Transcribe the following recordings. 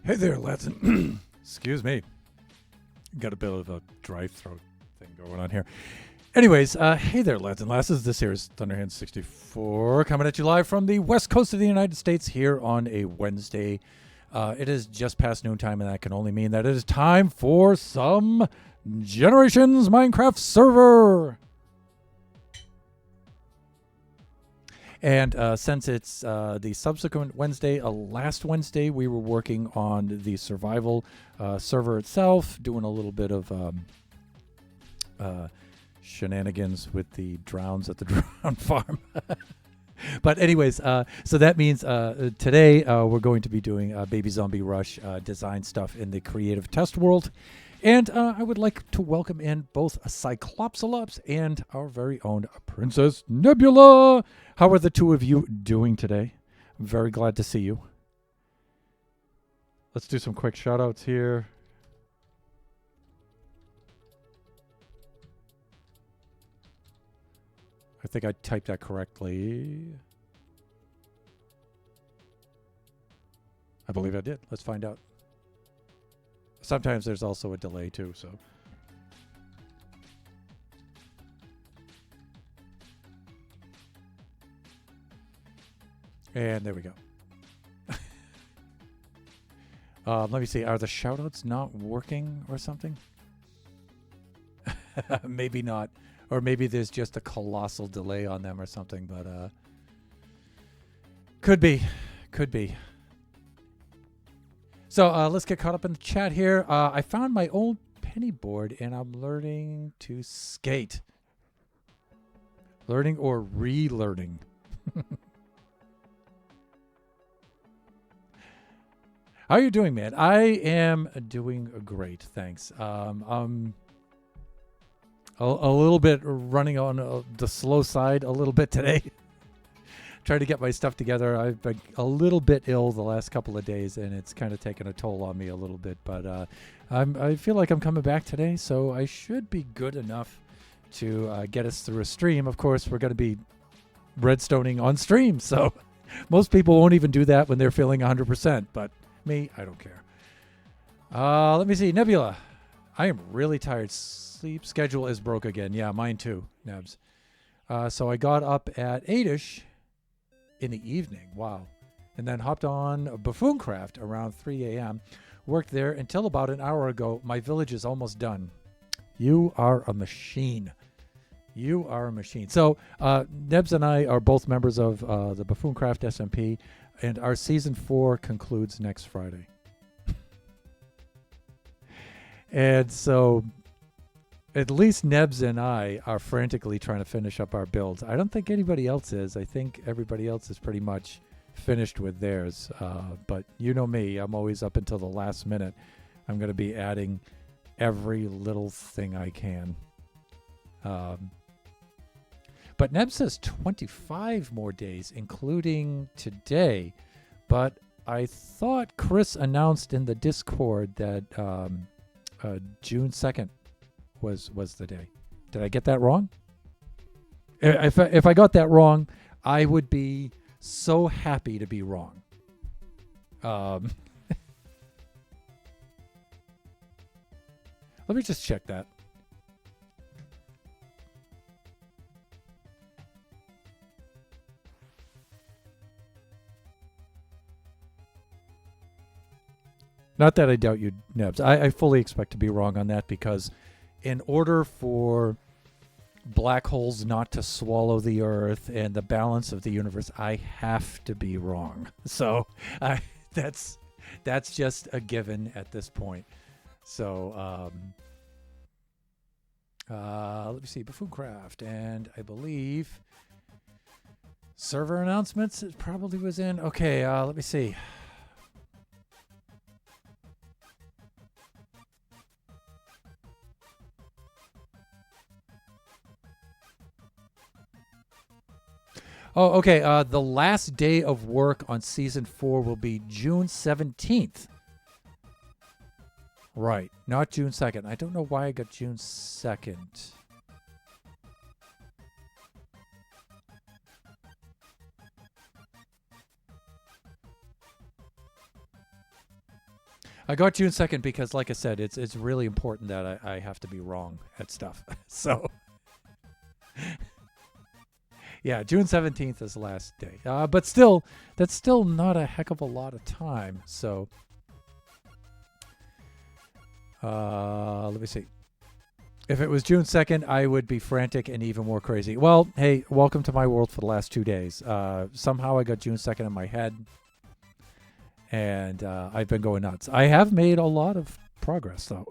Hey there, lads. And excuse me. Got a bit of a dry throat thing going on here. Anyways, hey there, lads and lasses. This here is Thunderhand64 coming at you live from the west coast of the United States here on a Wednesday. It is just past noontime, and that can only mean that it is time for some Generations Minecraft server. And since it's the subsequent Wednesday, last Wednesday, we were working on the survival server itself, doing a little bit of shenanigans with the drowns at the drown farm. But anyways, so that means today we're going to be doing Baby Zombie Rush design stuff in the creative test world. And I would like to welcome in both Cyclopsalops and our very own Princess Nebula. How are the two of you doing today? I'm very glad to see you. Let's do some quick shout outs here. I think I typed that correctly. I believe I did. Let's find out. Sometimes there's also a delay too, so. And there we go. Let me see. Are the shoutouts not working or something? Maybe not. Or maybe there's just a colossal delay on them or something, but could be. Could be. So let's get caught up in the chat here. I found my old penny board and I'm learning to skate. Learning or relearning. How are you doing, man? I am doing great, thanks. I'm a little bit running on the slow side a little bit today. Trying to get my stuff together. I've been a little bit ill the last couple of days, and it's kind of taken a toll on me a little bit. But I feel like I'm coming back today, so I should be good enough to get us through a stream. Of course, we're going to be redstoning on stream, so most people won't even do that when they're feeling 100%. But me, I don't care. Let me see. Nebula. I am really tired. Sleep schedule is broke again. Yeah, mine too, Nebs. So I got up at 8-ish. In the evening, wow. And then hopped on Buffooncraft around 3 a.m. Worked there until about an hour ago. My village is almost done. You are a machine. You are a machine. So Nebs and I are both members of the Buffooncraft SMP, and our Season 4 concludes next Friday. And so at least Nebs and I are frantically trying to finish up our builds. I don't think anybody else is. I think everybody else is pretty much finished with theirs. But you know me, I'm always up until the last minute. I'm going to be adding every little thing I can. But Nebs says 25 more days, including today. But I thought Chris announced in the Discord that June 2nd was the day. Did I get that wrong? If I got that wrong, I would be so happy to be wrong. Let me just check that. Not that I doubt you, Nebs. I fully expect to be wrong on that because in order for black holes not to swallow the Earth and the balance of the universe, I have to be wrong. So that's just a given at this point. So let me see, Buffooncraft, and I believe server announcements. It probably was in. Okay, let me see. Oh, okay. The last day of work on Season 4 will be June 17th. Right. Not June 2nd. I don't know why I got June 2nd. I got June 2nd because, like I said, it's really important that I have to be wrong at stuff. So, yeah, June 17th is the last day. But still, that's still not a heck of a lot of time. So, let me see. If it was June 2nd, I would be frantic and even more crazy. Well, hey, welcome to my world for the last 2 days. Somehow I got June 2nd in my head, and I've been going nuts. I have made a lot of progress, though.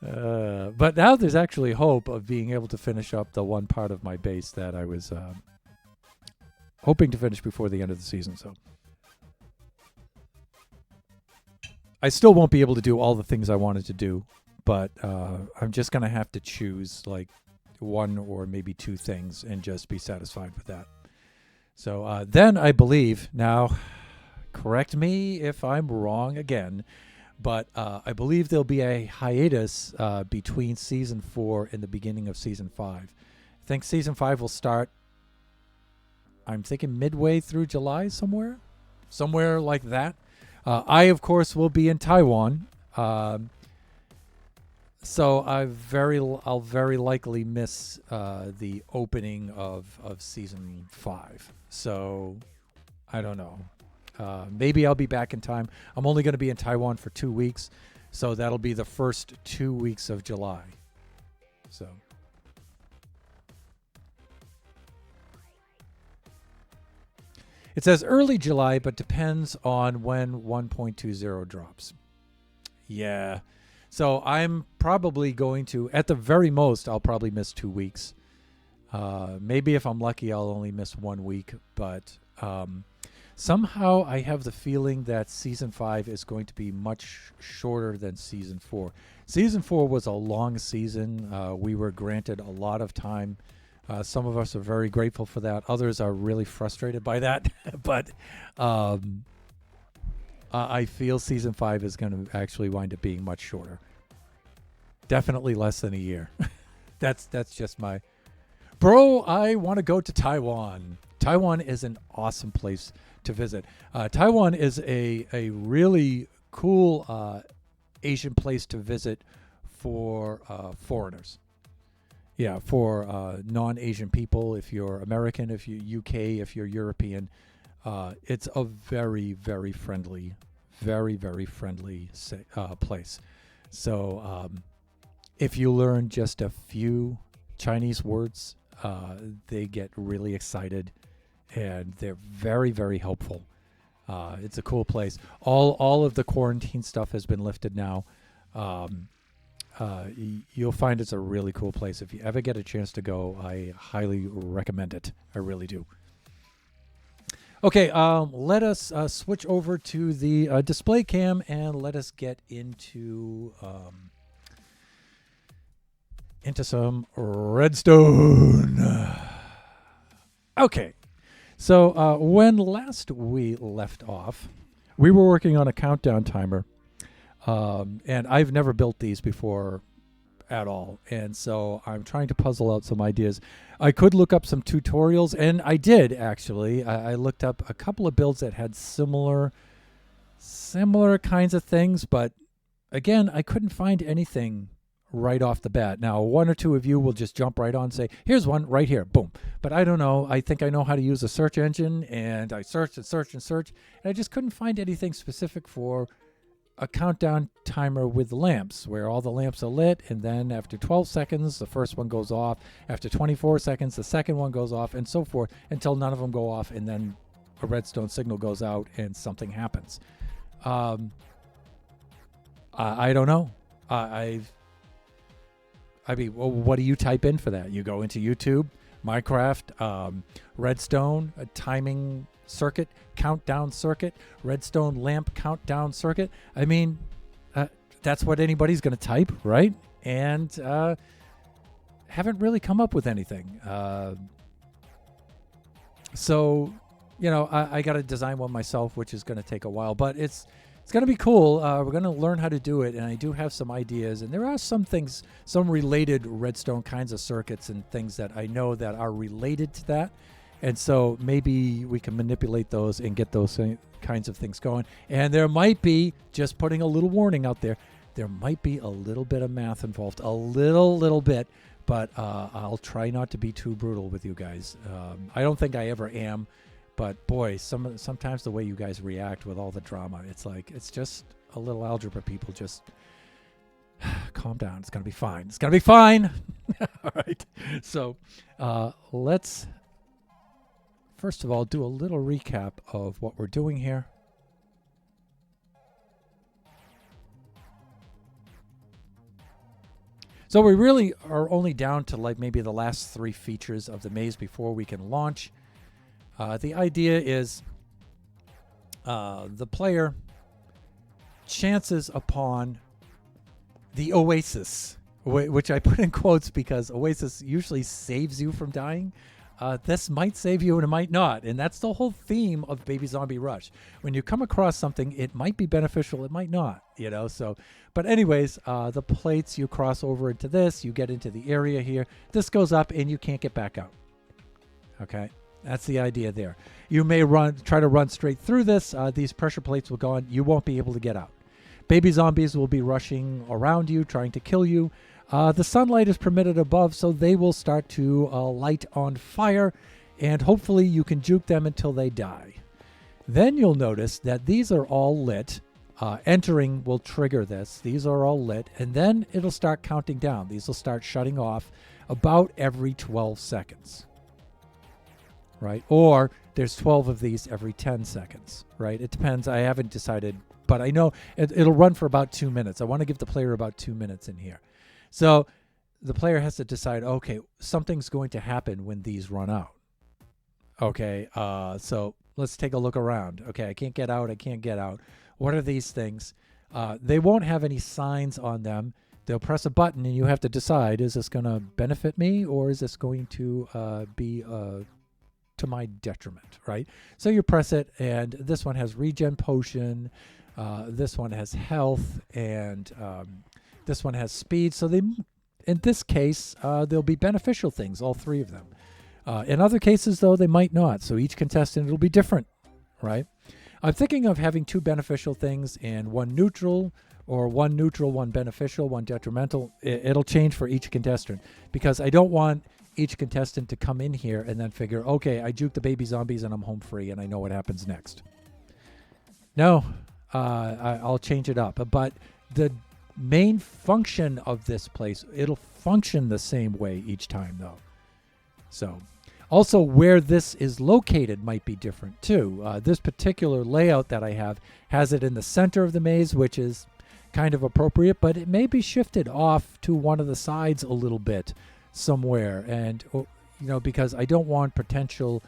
But now there's actually hope of being able to finish up the one part of my base that I was hoping to finish before the end of the season. So I still won't be able to do all the things I wanted to do, but I'm just going to have to choose like one or maybe two things and just be satisfied with that. So then I believe, now correct me if I'm wrong again, but I believe there'll be a hiatus between Season 4 and the beginning of Season 5. I think Season 5 will start, I'm thinking midway through July somewhere like that. I, of course, will be in Taiwan, so I'll very likely miss the opening of Season 5. So I don't know. Maybe I'll be back in time. I'm only going to be in Taiwan for 2 weeks, so that'll be the first 2 weeks of July. So. It says early July, but depends on when 1.20 drops. Yeah. So I'm probably going to, at the very most, I'll probably miss 2 weeks. Maybe if I'm lucky, I'll only miss 1 week. But somehow I have the feeling that Season 5 is going to be much shorter than Season 4. Season 4 was a long season. We were granted a lot of time. Some of us are very grateful for that. Others are really frustrated by that. But I feel Season 5 is going to actually wind up being much shorter. Definitely less than a year. That's just my... Bro, I want to go to Taiwan. Taiwan is an awesome place to visit. Taiwan is a really cool Asian place to visit for foreigners. Yeah, for non-Asian people, if you're American, if you're UK, if you're European, it's a very, very friendly place. So if you learn just a few Chinese words, they get really excited, and they're very, very helpful. It's a cool place. All of the quarantine stuff has been lifted now. You'll find it's a really cool place. If you ever get a chance to go, I highly recommend it. I really do. Okay, let us switch over to the display cam and let us get into some Redstone. Okay, so when last we left off, we were working on a countdown timer. And I've never built these before at all. And so I'm trying to puzzle out some ideas. I could look up some tutorials, and I did actually. I looked up a couple of builds that had similar kinds of things, but again, I couldn't find anything right off the bat. Now, one or two of you will just jump right on and say, here's one right here, boom. But I don't know. I think I know how to use a search engine, and I searched and searched and searched, and I just couldn't find anything specific for a countdown timer with lamps, where all the lamps are lit, and then after 12 seconds the first one goes off, after 24 seconds the second one goes off, and so forth until none of them go off, and then a redstone signal goes out and something happens. I don't know. I mean, well, what do you type in for that? You go into YouTube, Minecraft, redstone, a timing circuit, countdown circuit, redstone lamp countdown circuit. I mean, that's what anybody's going to type, right? And haven't really come up with anything. So, you know, I got to design one myself, which is going to take a while, but it's going to be cool. We're going to learn how to do it, and I do have some ideas, and there are some things, some related redstone kinds of circuits and things that I know that are related to that. And so maybe we can manipulate those and get those kinds of things going. And there might be, just putting a little warning out there, there might be a little bit of math involved, a little bit, but I'll try not to be too brutal with you guys. I don't think I ever am, but boy, sometimes the way you guys react with all the drama, it's just a little algebra, people. Just calm down. It's going to be fine. It's going to be fine. All right. So let's, first of all, do a little recap of what we're doing here. So we really are only down to like maybe the last 3 features of the maze before we can launch. The idea is the player chances upon the oasis, which I put in quotes because oasis usually saves you from dying. This might save you and it might not. And that's the whole theme of Baby Zombie Rush. When you come across something, it might be beneficial, it might not, so. But anyways, the plates, you cross over into this, you get into the area here. This goes up and you can't get back out. Okay, that's the idea there. You may try to run straight through this. These pressure plates will go on. You won't be able to get out. Baby zombies will be rushing around you, trying to kill you. The sunlight is permitted above, so they will start to light on fire, and hopefully you can juke them until they die. Then you'll notice that these are all lit. Entering will trigger this. These are all lit, and then it'll start counting down. These will start shutting off about every 12 seconds, right? Or there's 12 of these every 10 seconds, right? It depends. I haven't decided, but I know it'll run for about 2 minutes. I want to give the player about 2 minutes in here. So the player has to decide, okay, something's going to happen when these run out. Okay, so let's take a look around. Okay, I can't get out. I can't get out. What are these things? They won't have any signs on them. They'll press a button and you have to decide, is this going to benefit me or is this going to be to my detriment, right? So you press it, and this one has regen potion. This one has health, and this one has speed. So they, in this case, they'll be beneficial things, all 3 of them. In other cases, though, they might not. So each contestant will be different, right? I'm thinking of having 2 beneficial things and 1 neutral, or 1 neutral, 1 beneficial, 1 detrimental. It'll change for each contestant because I don't want each contestant to come in here and then figure, okay, I juked the baby zombies and I'm home free and I know what happens next. No, I'll change it up. But the main function of this place, it'll function the same way each time, though. So also where this is located might be different too. This particular layout that I have has it in the center of the maze, which is kind of appropriate, but it may be shifted off to one of the sides a little bit somewhere. And because I don't want potential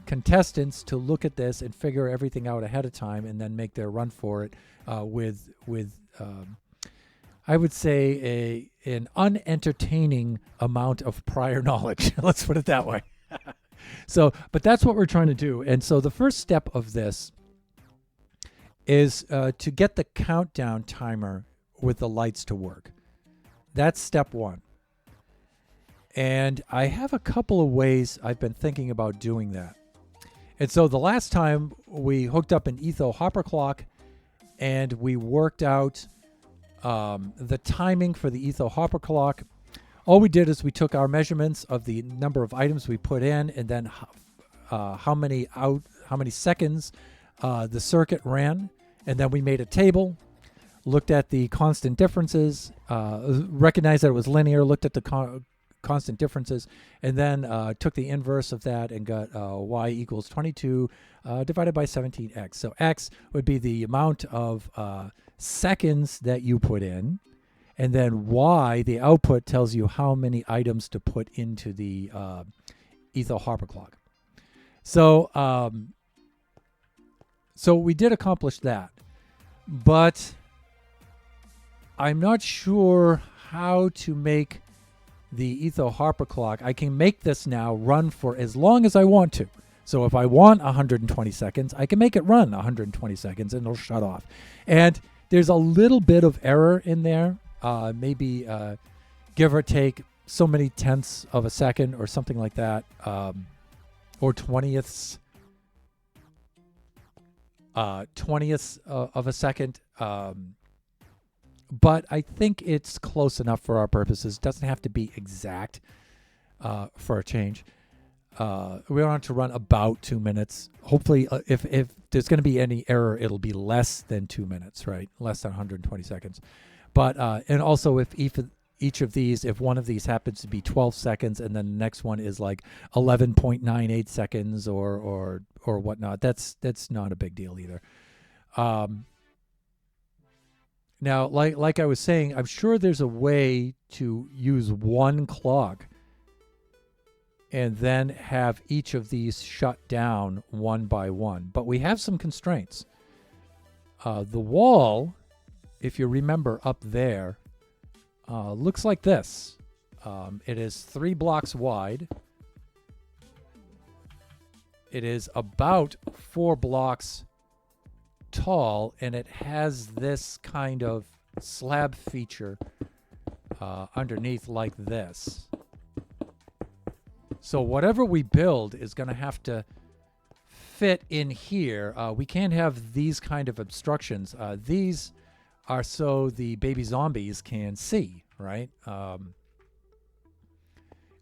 contestants to look at this and figure everything out ahead of time and then make their run for it with I would say an unentertaining amount of prior knowledge. Let's put it that way. So, but that's what we're trying to do. And so the first step of this is to get the countdown timer with the lights to work. That's step 1. And I have a couple of ways I've been thinking about doing that. And so the last time we hooked up an Etho hopper clock and we worked out the timing for the Etho hopper clock. All we did is we took our measurements of the number of items we put in, and then how many seconds the circuit ran, and then we made a table, looked at the constant differences, recognized that it was linear, looked at the constant differences, and then took the inverse of that and got y equals 22 divided by 17x. So x would be the amount of seconds that you put in, and then y, the output, tells you how many items to put into the Etho hopper clock. So so we did accomplish that, but I'm not sure how to make the Etho hopper clock. I can make this now run for as long as I want to. So if I want 120 seconds, I can make it run 120 seconds and it'll shut off. And there's a little bit of error in there, maybe give or take so many tenths of a second or something like that. or 20ths of a second. But I think it's close enough for our purposes. Doesn't have to be exact for a change. We want to run about 2 minutes. Hopefully, if there's going to be any error, it'll be less than 2 minutes, right? Less than 120 seconds. But and also if each of these, if one of these happens to be 12 seconds and then the next one is like 11.98 seconds or whatnot, that's not a big deal either. Now, like I was saying, I'm sure there's a way to use one clock and then have each of these shut down one by one. But we have some constraints. The wall, if you remember up there, looks like this. It is 3 blocks wide. It is about 4 blocks tall, and it has this kind of slab feature underneath like this. So whatever we build is going to have to fit in here. We can't have these kind of obstructions. These are so the baby zombies can see, right?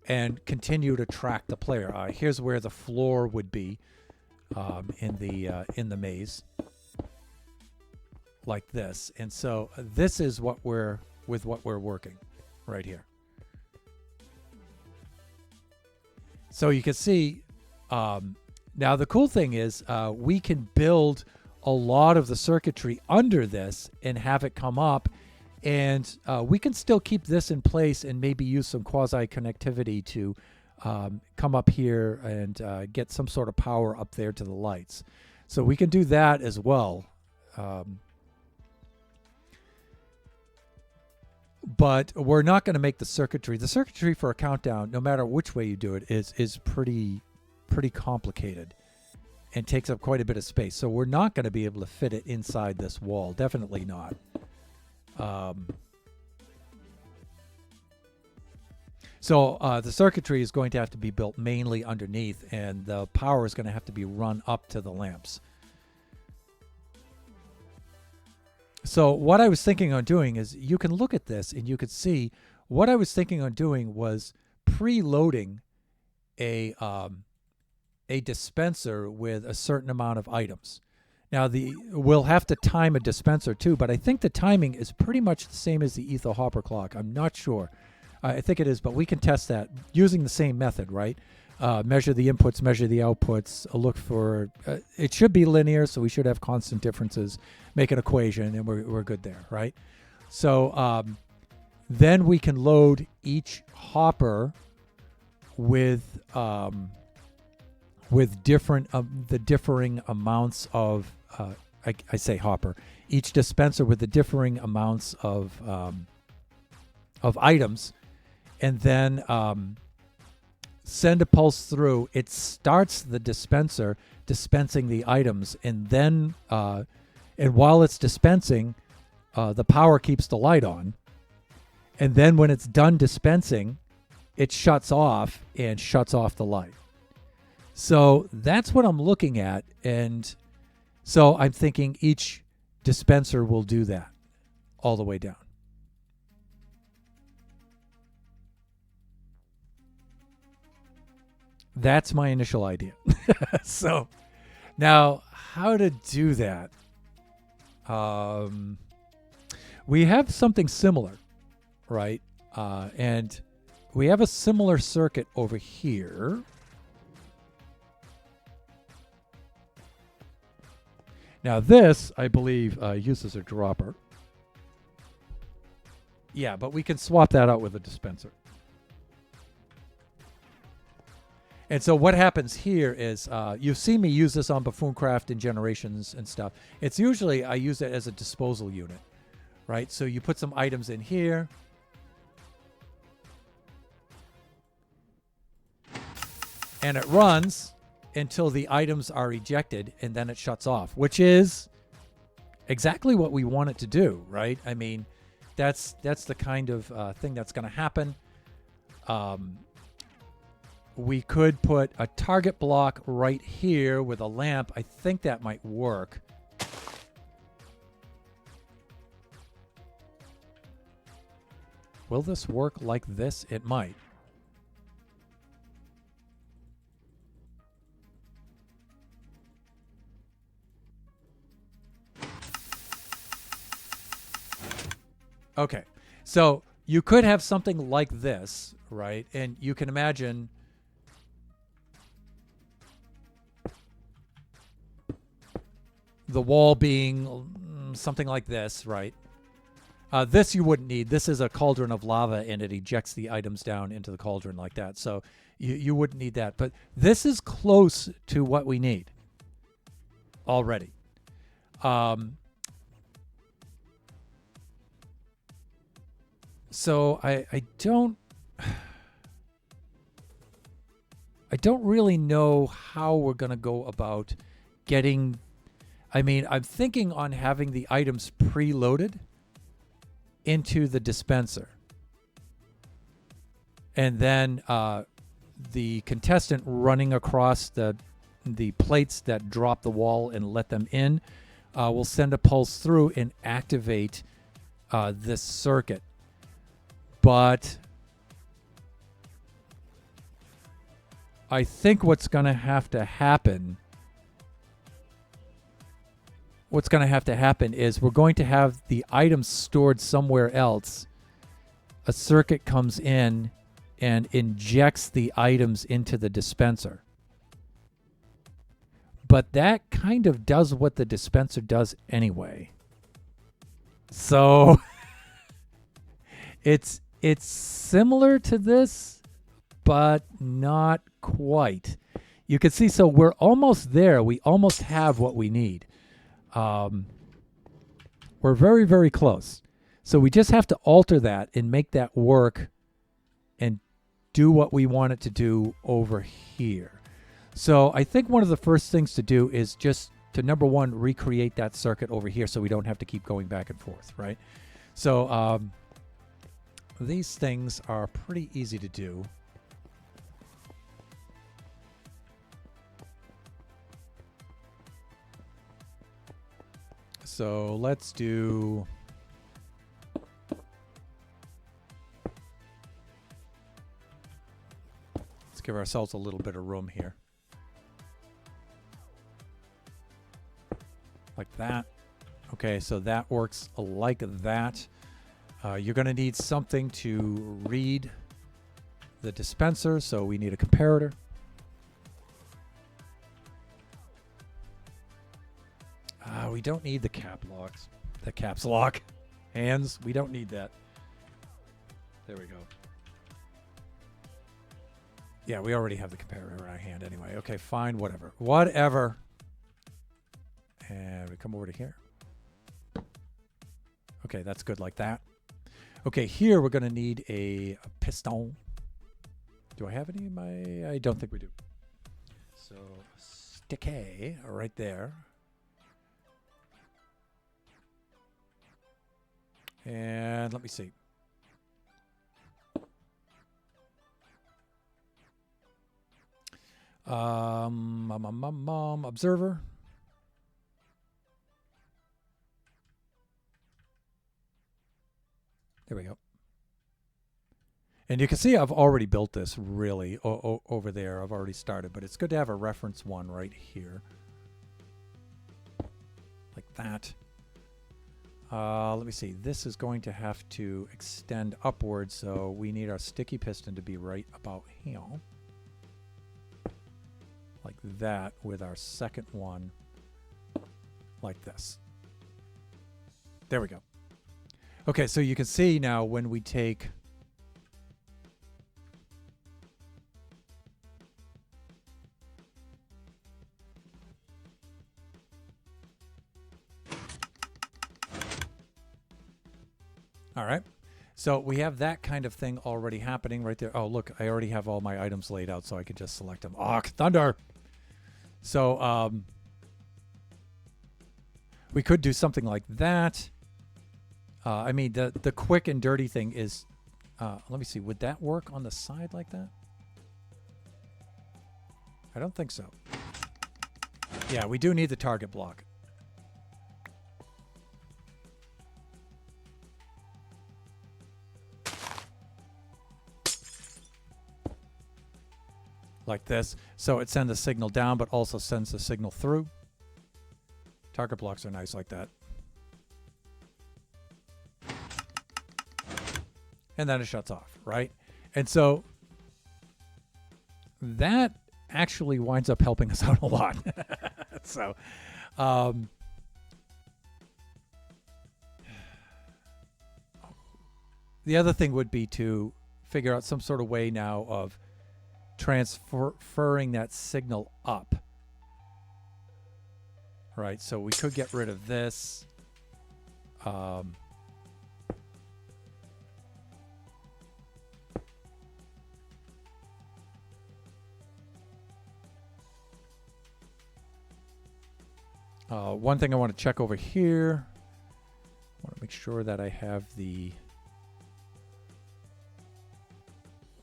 And continue to track the player. Here's where the floor would be in the maze, like this. And so this is what we're working right here. So you can see, now the cool thing is we can build a lot of the circuitry under this and have it come up, and we can still keep this in place and maybe use some quasi-connectivity to come up here and get some sort of power up there to the lights. So we can do that as well. But we're not going to make the circuitry. The circuitry for a countdown, no matter which way you do it, is pretty complicated and takes up quite a bit of space. So we're not going to be able to fit it inside this wall. Definitely not. So the circuitry is going to have to be built mainly underneath, and the power is going to have to be run up to the lamps. So what I was thinking on doing is, you can look at this and you could see what I was thinking on doing was preloading a dispenser with a certain amount of items. Now we'll have to time a dispenser too, but I think the timing is pretty much the same as the Etho Hopper clock. I'm not sure. I think it is, but we can test that using the same method, right? Measure the inputs, measure the outputs, look for, it should be linear, so we should have constant differences, make an equation, and we're good there, right? So then we can load each hopper with different the differing amounts of I say hopper, each dispenser with the differing amounts of items, and then send a pulse through. It starts the dispenser dispensing the items, and then and while it's dispensing, the power keeps the light on, and then when it's done dispensing, it shuts off and shuts off the light. So that's what I'm looking at, and so I'm thinking each dispenser will do that all the way down. That's my initial idea. So now how to do that? We have something similar, right? And we have a similar circuit over here. Now this, I believe, uses a dropper. Yeah, but we can swap that out with a dispenser. And so what happens here is, you've seen me use this on Buffooncraft and Generations and stuff. It's usually, I use it as a disposal unit, right? So you put some items in here. And it runs until the items are ejected, and then it shuts off, which is exactly what we want it to do, right? I mean, that's the kind of thing that's going to happen. we could put a target block right here with a lamp. I think that might work. Will this work like this? It might. Okay, so you could have something like this, right? And you can imagine the wall being something like this, right? This you wouldn't need. This is a cauldron of lava, and it ejects the items down into the cauldron like that. So you wouldn't need that. But this is close to what we need already. So I don't really know how we're going to go about getting. I mean, I'm thinking on having the items preloaded into the dispenser, and then the contestant running across the plates that drop the wall and let them in will send a pulse through and activate this circuit. But I think what's going to have to happen is we're going to have the items stored somewhere else. A circuit comes in and injects the items into the dispenser. But that kind of does what the dispenser does anyway. So it's similar to this, but not quite. You can see, so we're almost there. We almost have what we need. We're very, very close. So we just have to alter that and make that work and do what we want it to do over here. So I think one of the first things to do is just to, number one, recreate that circuit over here so we don't have to keep going back and forth, right? So these things are pretty easy to do. So let's do... Let's give ourselves a little bit of room here. Like that. Okay, so that works like that. You're going to need something to read the dispenser, so we need a comparator. We don't need the caps lock. Hands, we don't need that. There we go. Yeah, we already have the comparator in our hand anyway. Okay, fine, whatever. Whatever. And we come over to here. Okay, that's good like that. Okay, here we're going to need a piston. Do I have any in my... I don't think we do. So, stick A right there. And let me see. Observer. There we go. And you can see I've already built this really over there. I've already started, but it's good to have a reference one right here. Like that. Let me see. This is going to have to extend upwards, so we need our sticky piston to be right about here. Like that, with our second one like this. There we go. Okay, so you can see now when we take... All right. So we have that kind of thing already happening right there. Oh, look, I already have all my items laid out, so I could just select them. Oh, thunder! So we could do something like that. I mean, the quick and dirty thing is... let me see. Would that work on the side like that? I don't think so. Yeah, we do need the target block. Like this. So it sends a signal down, but also sends the signal through. Target blocks are nice like that. And then it shuts off, right? And so that actually winds up helping us out a lot. So, the other thing would be to figure out some sort of way now of transferring that signal up. Right, so we could get rid of this. One thing I want to check over here. I want to make sure that I have the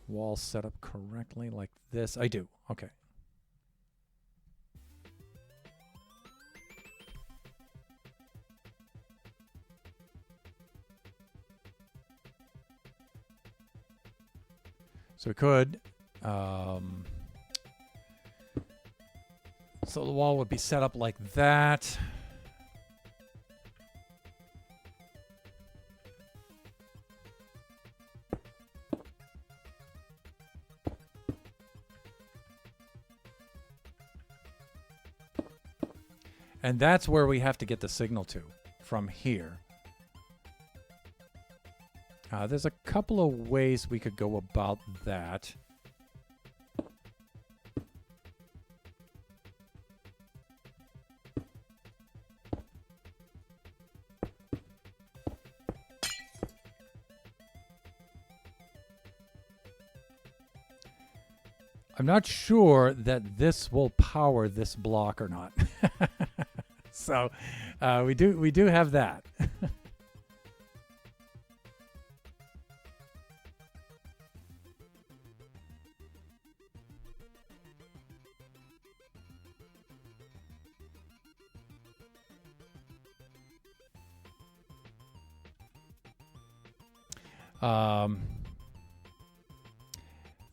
wall set up correctly like this. I do. Okay. So we could, so the wall would be set up like that. And that's where we have to get the signal to, from here. There's a couple of ways we could go about that. I'm not sure that this will power this block or not. So we do have that.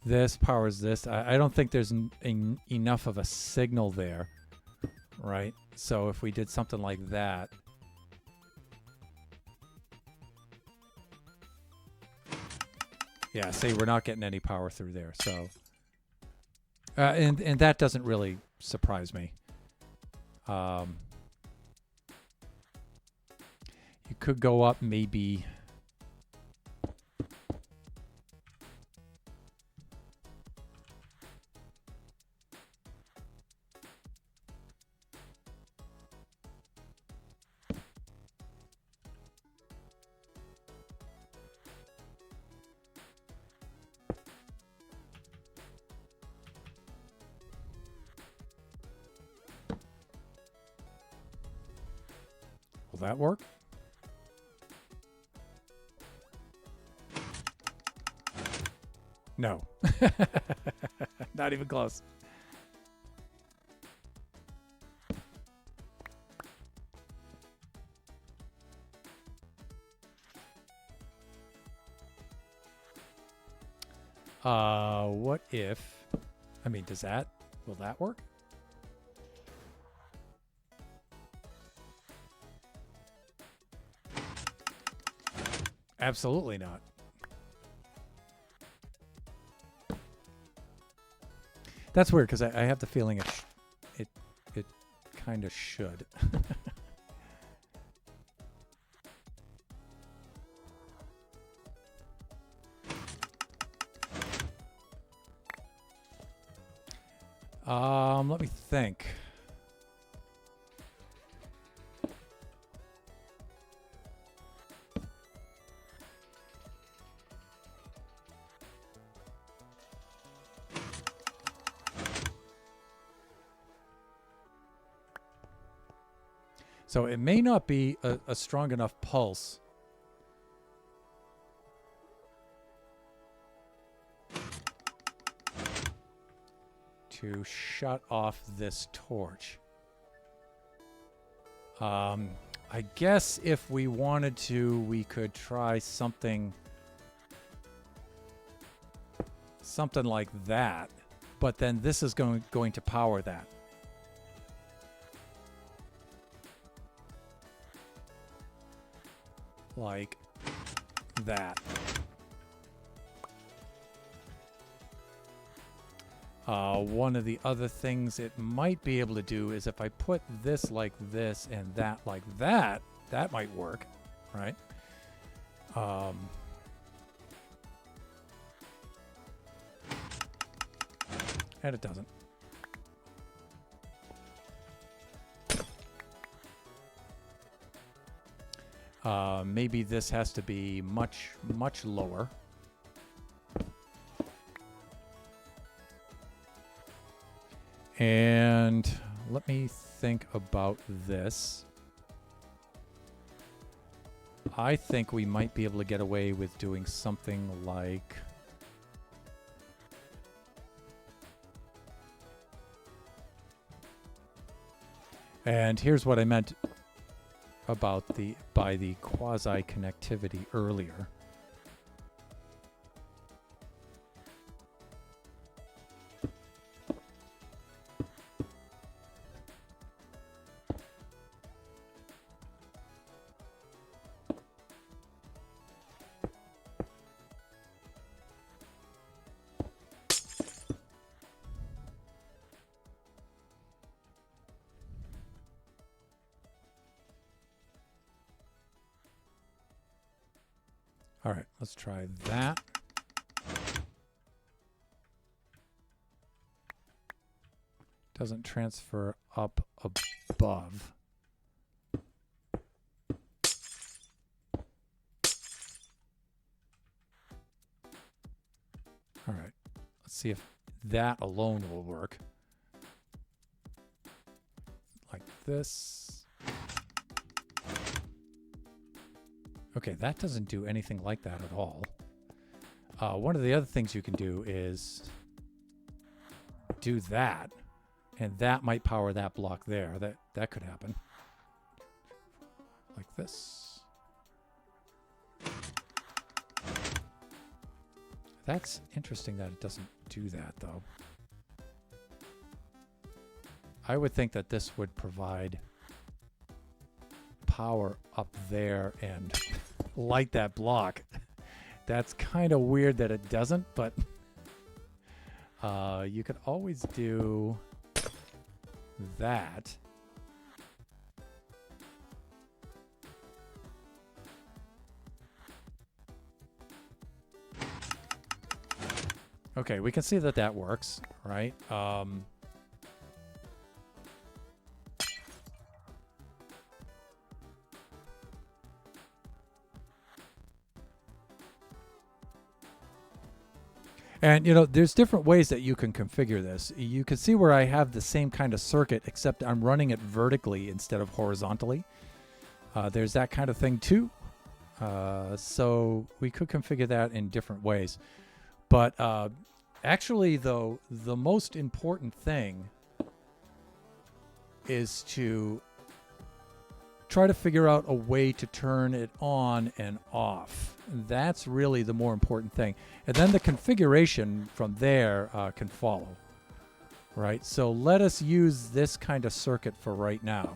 This powers this. I don't think there's enough of a signal there, right? So if we did something like that. Yeah, see, we're not getting any power through there. So, and that doesn't really surprise me. You could go up maybe. Will that work? No. Not even close. What if, I mean, will that work? Absolutely not. That's weird because I have the feeling it kind of should. Let me think. So it may not be a strong enough pulse. to shut off this torch. I guess if we wanted to, we could try something like that, but then this is going to power that. Like that. One of the other things it might be able to do is if I put this like this and that like that, that might work, right? And it doesn't. Maybe this has to be much, much lower. And let me think about this. I think we might be able to get away with doing something like... And here's what I meant about by the quasi-connectivity earlier. All right, let's try that. Doesn't transfer up above. All right, let's see if that alone will work. Like this. Okay, that doesn't do anything like that at all. One of the other things you can do is do that, and that might power that block there. That could happen. Like this. That's interesting that it doesn't do that, though. I would think that this would provide power up there and light that block. That's kind of weird that it doesn't, but you could always do that. Okay, we can see that that works, right? And, you know, there's different ways that you can configure this. You can see where I have the same kind of circuit, except I'm running it vertically instead of horizontally. There's that kind of thing, too. So we could configure that in different ways. But actually, though, the most important thing is to try to figure out a way to turn it on and off. That's really the more important thing. And then the configuration from there can follow, right? So let us use this kind of circuit for right now.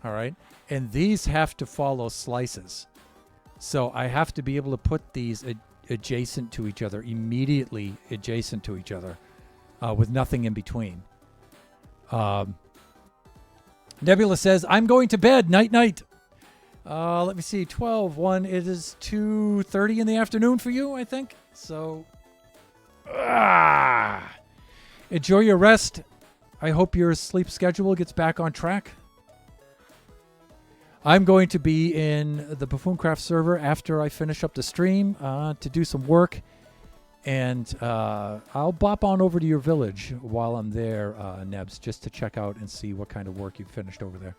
All right. And these have to follow slices. So I have to be able to put these adjacent to each other, immediately adjacent to each other, with nothing in between. Nebula says, I'm going to bed. Night, night. Let me see. 12:01. It is 2:30 in the afternoon for you, I think. So, enjoy your rest. I hope your sleep schedule gets back on track. I'm going to be in the Buffooncraft server after I finish up the stream to do some work. And I'll bop on over to your village while I'm there, Nebs, just to check out and see what kind of work you've finished over there.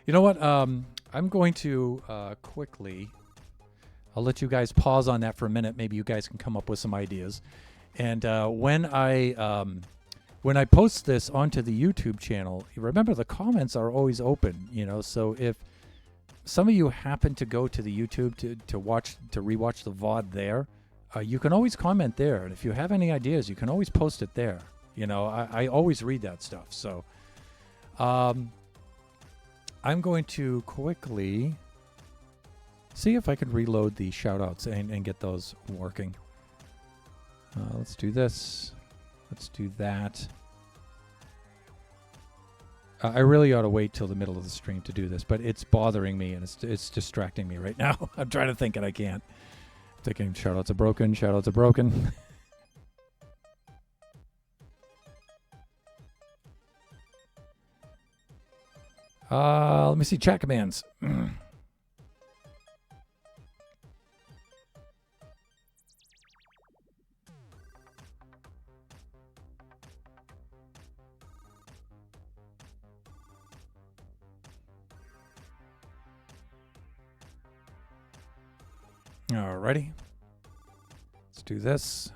You know what? I'm going to quickly. I'll let you guys pause on that for a minute. Maybe you guys can come up with some ideas. And when I post this onto the YouTube channel, remember the comments are always open. So if some of you happen to go to the YouTube to rewatch the VOD there, you can always comment there. And if you have any ideas, you can always post it there. I always read that stuff. So I'm going to quickly see if I can reload the shout-outs and get those working. Let's do this. Let's do that. I really ought to wait till the middle of the stream to do this, but it's bothering me and it's distracting me right now. I'm trying to think and I can't. I'm thinking shout-outs are broken, shout-outs are broken. Let me see chat commands. Alrighty. Let's do this.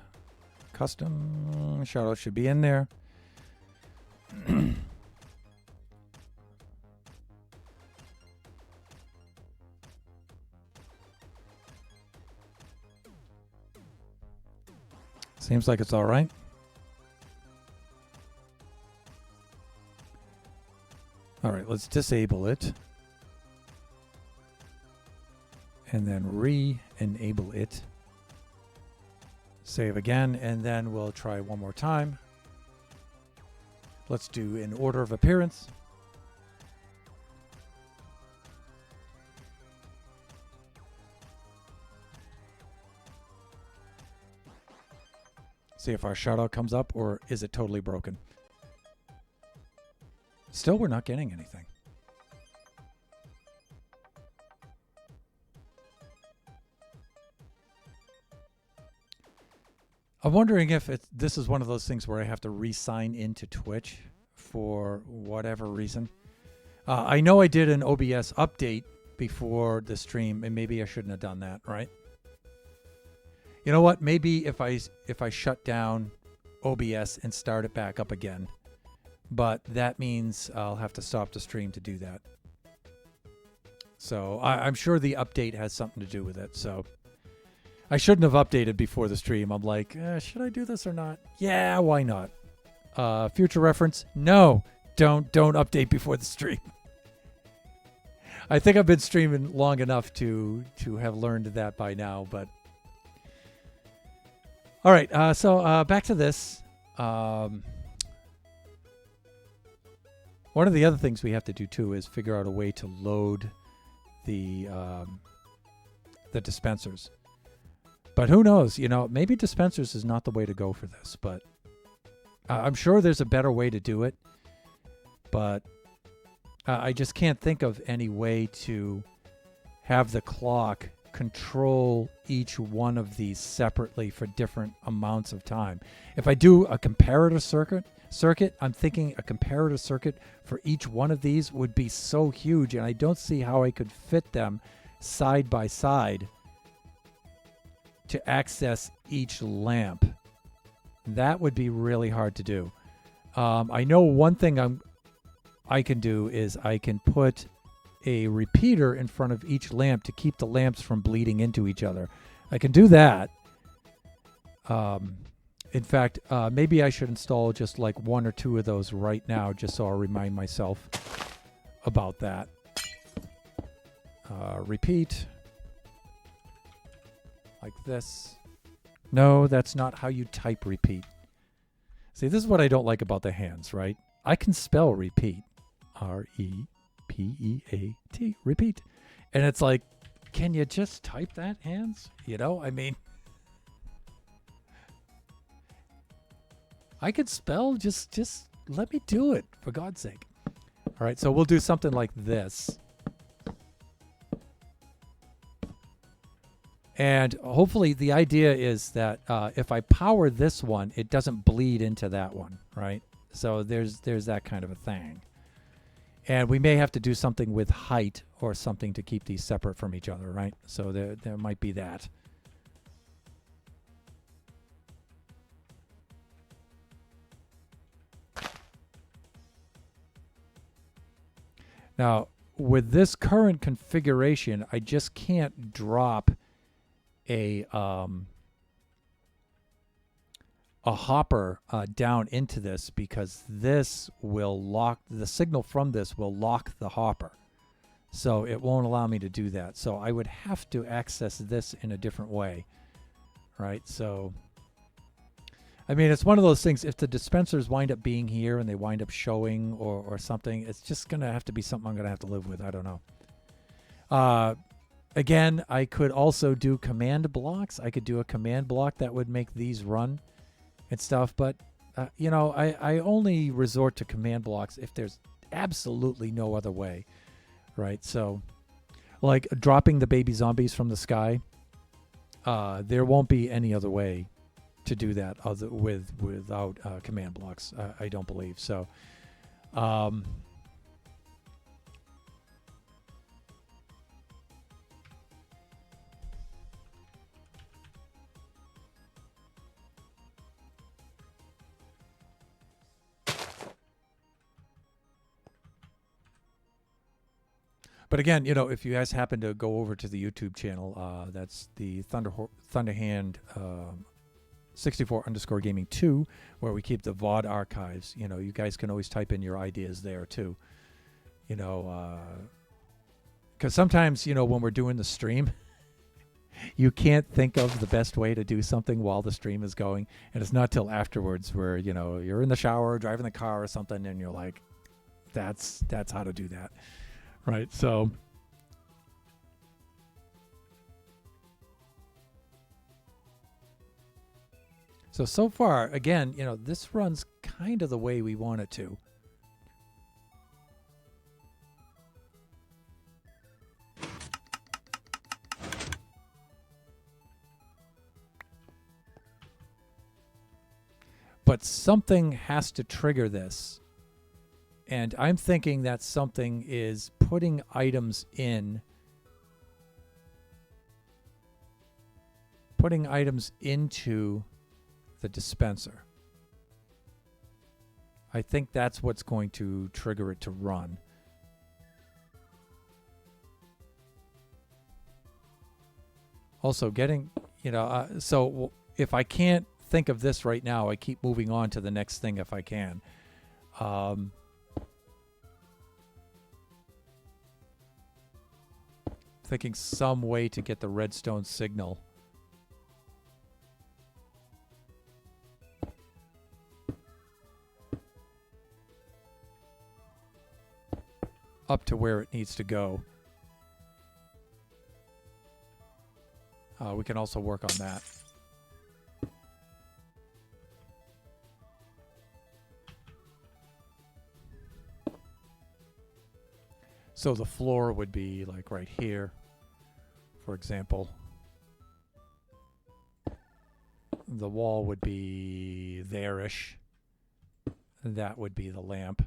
Custom shoutout should be in there. Seems like it's all right. All right, let's disable it. And then re-enable it. Save again, and then we'll try one more time. Let's do in order of appearance. See if our shoutout comes up, or is it totally broken? Still, we're not getting anything. I'm wondering if this is one of those things where I have to re-sign into Twitch for whatever reason. I know I did an OBS update before the stream, and maybe I shouldn't have done that, right? You know what? Maybe if I shut down OBS and start it back up again, but that means I'll have to stop the stream to do that. So I'm sure the update has something to do with it. So I shouldn't have updated before the stream. I'm like, should I do this or not? Yeah, why not? Future reference? No, don't update before the stream. I think I've been streaming long enough to have learned that by now, but all right. So back to this. One of the other things we have to do too is figure out a way to load the dispensers. But who knows? Maybe dispensers is not the way to go for this. But I'm sure there's a better way to do it. But I just can't think of any way to have the clock control each one of these separately for different amounts of time. If I do a comparator circuit, I'm thinking a comparator circuit for each one of these would be so huge, and I don't see how I could fit them side by side to access each lamp. That would be really hard to do. I know one thing I can do is I can put a repeater in front of each lamp to keep the lamps from bleeding into each other. I can do that. In fact, maybe I should install just like one or two of those right now, just so I'll remind myself about that. Repeat. Like this. No, that's not how you type repeat. See, this is what I don't like about the hands, right? I can spell repeat. R-E-P-E-A-T. Repeat. And it's like, can you just type that, hands? I mean, I could spell, just let me do it, for God's sake. All right, so we'll do something like this. And hopefully the idea is that if I power this one, it doesn't bleed into that one, right? So there's that kind of a thing. And we may have to do something with height or something to keep these separate from each other, right? So there might be that. Now, with this current configuration, I just can't drop a hopper down into this, because this will lock the signal from this will lock the hopper. So it won't allow me to do that. So I would have to access this in a different way, right? So, I mean, it's one of those things. If the dispensers wind up being here and they wind up showing or something, it's just going to have to be something I'm going to have to live with. I don't know. Again, I could also do command blocks. I could do a command block that would make these run and stuff. But, you know, I only resort to command blocks if there's absolutely no other way. Right, so like dropping the baby zombies from the sky, there won't be any other way to do that without command blocks. I don't believe so. But again, you know, if you guys happen to go over to the YouTube channel, that's the Thunderhand 64_gaming2, where we keep the VOD archives. You know, you guys can always type in your ideas there too. You know, because sometimes, you know, when we're doing the stream, you can't think of the best way to do something while the stream is going, and it's not till afterwards where, you know, you're in the shower, driving the car or something, and you're like, that's how to do that. Right, so so far, again, you know, this runs kind of the way we want it to. But something has to trigger this. And I'm thinking that something is putting items into the dispenser. I think that's what's going to trigger it to run. Also getting, you know, so if I can't think of this right now, I keep moving on to the next thing if I can. Thinking some way to get the redstone signal up to where it needs to go. We can also work on that. So the floor would be like right here, for example. The wall would be there-ish. That would be the lamp.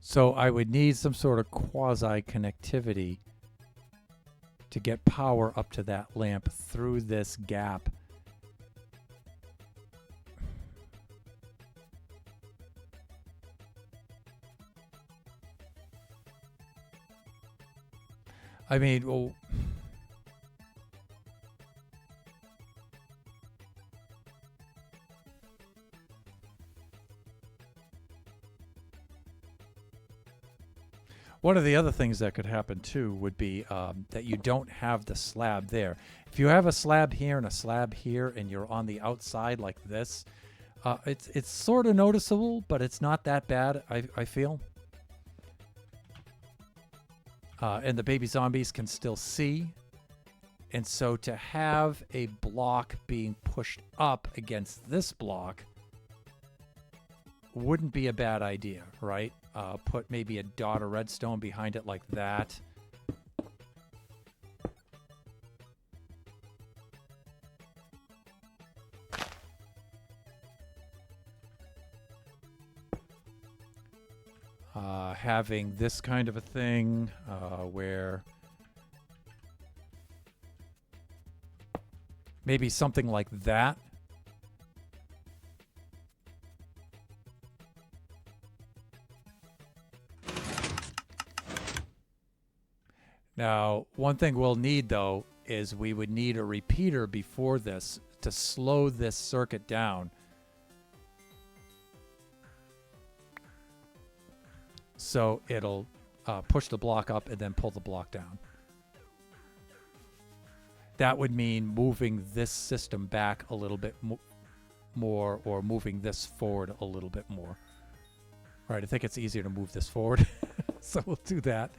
So I would need some sort of quasi-connectivity to get power up to that lamp through this gap. I mean, well, one of the other things that could happen too would be that you don't have the slab there. If you have a slab here and a slab here and you're on the outside like this, it's sort of noticeable, but it's not that bad, I feel. And the baby zombies can still see. And so to have a block being pushed up against this block wouldn't be a bad idea, right? Put maybe a dot of redstone behind it like that. having this kind of a thing where maybe something like that. Now, one thing we'll need, though, is we would need a repeater before this to slow this circuit down. So it'll push the block up and then pull the block down. That would mean moving this system back a little bit more, or moving this forward a little bit more. All right, I think it's easier to move this forward. So we'll do that.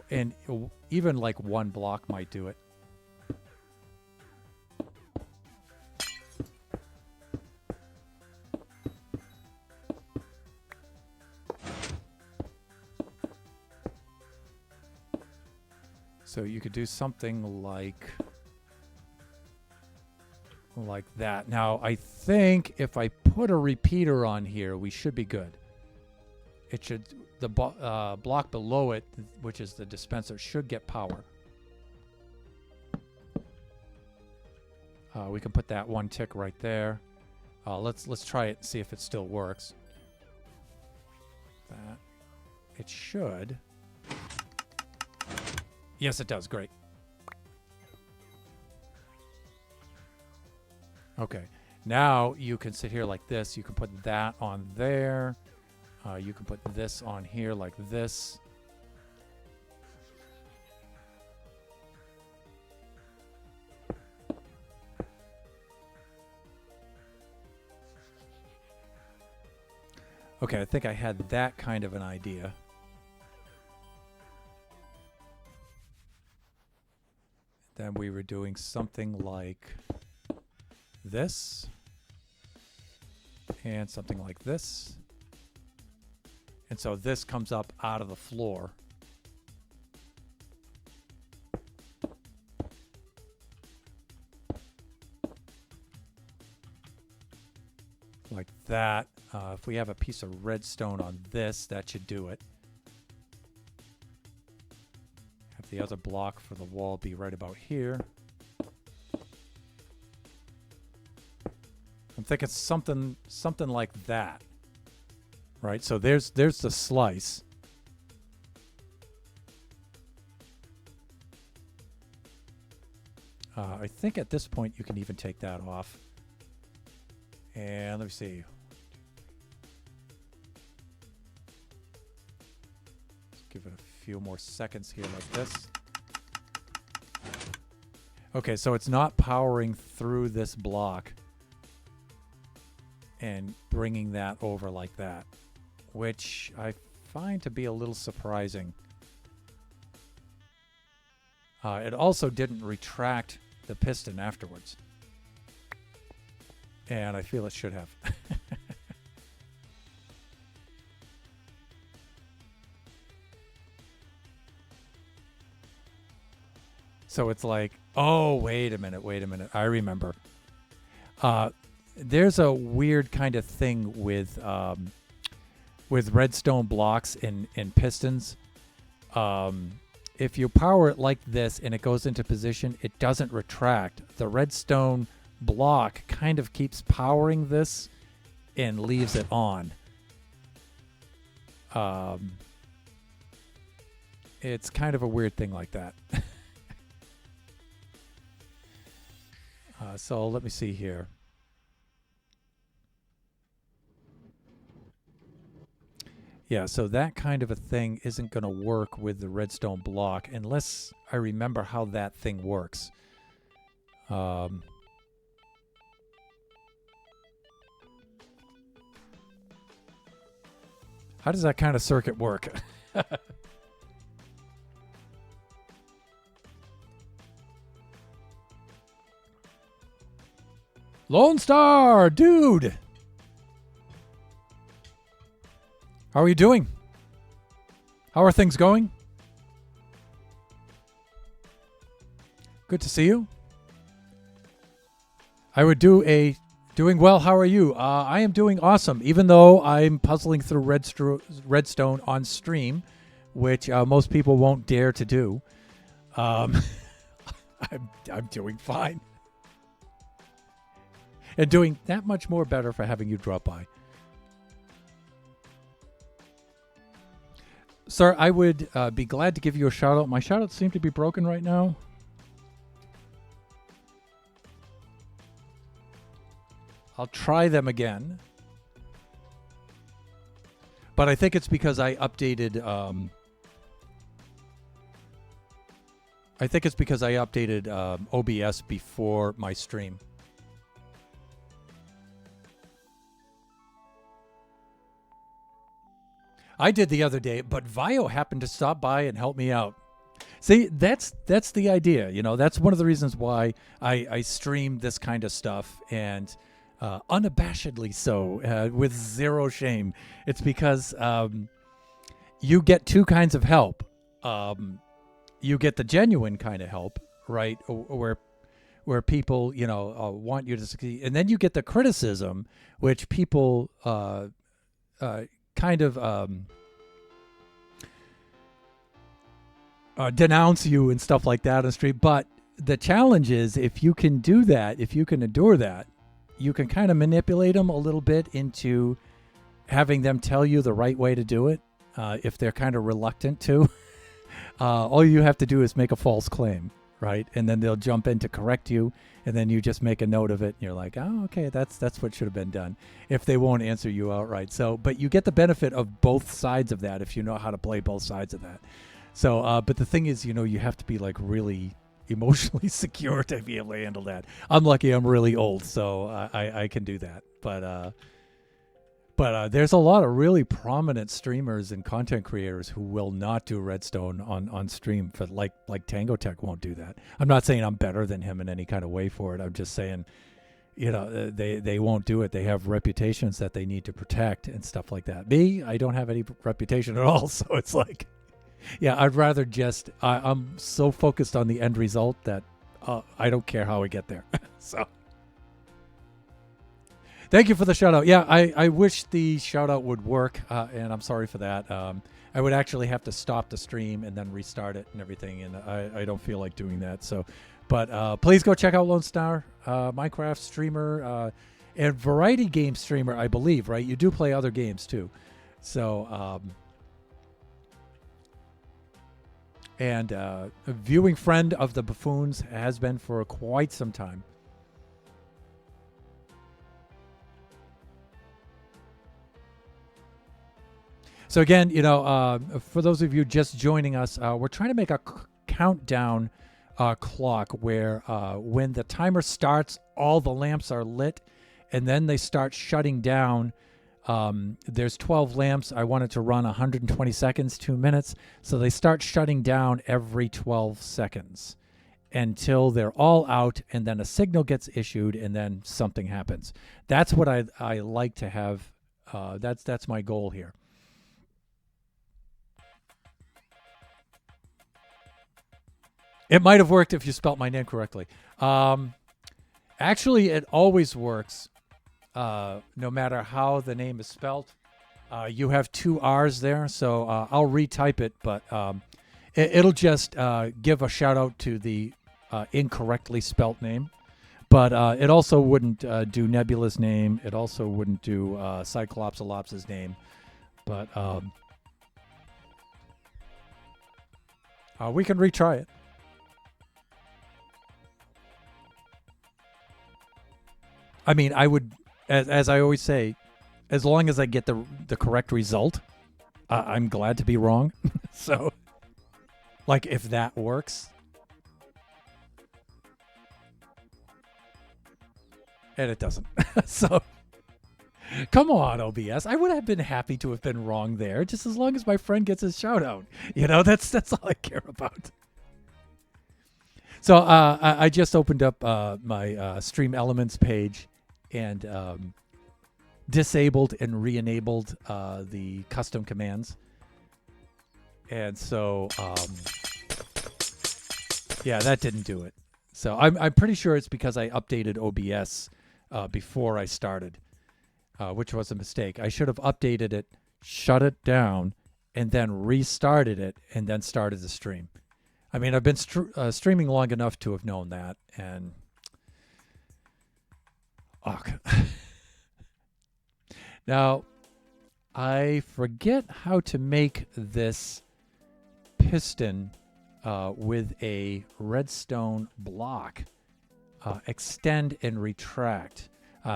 And even like one block might do it. So you could do something like that. Now, I think if I put a repeater on here, we should be good. It should, the block below it, which is the dispenser, should get power. We can put that one tick right there. Let's try it and see if it still works. That it should. Yes, it does. Great. Okay. Now you can sit here like this. You can put that on there. You can put this on here like this. Okay, I think I had that kind of an idea. Then we were doing something like this. And something like this. And so this comes up out of the floor. Like that. If we have a piece of redstone on this, that should do it. Have the other block for the wall be right about here. I'm thinking something like that. Right, so there's the slice. I think at this point you can even take that off. And let me see. Let's give it a few more seconds here like this. Okay, so it's not powering through this block and bringing that over like that, which I find to be a little surprising. It also didn't retract the piston afterwards. And I feel it should have. So it's like, oh, wait a minute. I remember. There's a weird kind of thing with redstone blocks and pistons. If you power it like this and it goes into position, it doesn't retract. The redstone block kind of keeps powering this and leaves it on. It's kind of a weird thing like that. So let me see here. Yeah, so that kind of a thing isn't going to work with the redstone block unless I remember how that thing works. How does that kind of circuit work? Lone Star, dude! How are you doing? How are things going? Good to see you. I would do a Doing well. How are you? I am doing awesome, even though I'm puzzling through Redstone on stream, which most people won't dare to do. Um, I'm doing fine, and doing that much more better for having you drop by. Sir, I would be glad to give you a shout out. My shout outs seem to be broken right now. I'll try them again. But I think it's because I updated OBS before my stream. I did the other day, but Vio happened to stop by and help me out. See, that's the idea. You know, that's one of the reasons why I stream this kind of stuff, and unabashedly so, with zero shame. It's because you get two kinds of help. You get the genuine kind of help, right, where people, want you to succeed, and then you get the criticism, which people kind of denounce you and stuff like that on the street. But the challenge is, if you can do that, if you can endure that, you can kind of manipulate them a little bit into having them tell you the right way to do it, if they're kind of reluctant to. All you have to do is make a false claim, right? And then they'll jump in to correct you, and then you just make a note of it, and you're like, oh, okay, that's what should have been done, if they won't answer you outright. So, but you get the benefit of both sides of that if you know how to play both sides of that. So, but the thing is, you have to be like really emotionally secure to be able to handle that. I'm lucky I'm really old, so I can do that. But there's a lot of really prominent streamers and content creators who will not do Redstone on stream, for like Tango Tech won't do that. I'm not saying I'm better than him in any kind of way for it. I'm just saying, they won't do it. They have reputations that they need to protect and stuff like that. Me, I don't have any reputation at all, so it's like, yeah, I'd rather just, I'm so focused on the end result that I don't care how we get there. So thank you for the shout out. Yeah, I wish the shout out would work, and I'm sorry for that. I would actually have to stop the stream and then restart it and everything, and I don't feel like doing that. So, but please go check out Lone Star, Minecraft streamer, and variety game streamer, I believe, right? You do play other games too. So, and a viewing friend of the Buffoons, has been for quite some time. So again, for those of you just joining us, we're trying to make a countdown clock where when the timer starts, all the lamps are lit, and then they start shutting down. There's 12 lamps. I want it to run 120 seconds, 2 minutes. So they start shutting down every 12 seconds until they're all out, and then a signal gets issued, and then something happens. That's what I like to have. That's my goal here. It might have worked if you spelt my name correctly. Actually, it always works. No matter how the name is spelled. You have 2 R's there, so I'll retype it, but it'll just give a shout out to the incorrectly spelt name. But it also wouldn't do Nebula's name. It also wouldn't do Cyclopsolops's name. But we can retry it. I mean, I would, as I always say, as long as I get the correct result, I'm glad to be wrong. So, like, if that works. And it doesn't. So, come on, OBS. I would have been happy to have been wrong there, just as long as my friend gets his shout out. That's all I care about. So, I just opened up my Stream Elements page, and disabled and re-enabled the custom commands. And so, yeah, that didn't do it. So I'm pretty sure it's because I updated OBS before I started, which was a mistake. I should have updated it, shut it down, and then restarted it, and then started the stream. I mean, I've been streaming long enough to have known that, and now I forget how to make this piston with a redstone block extend and retract.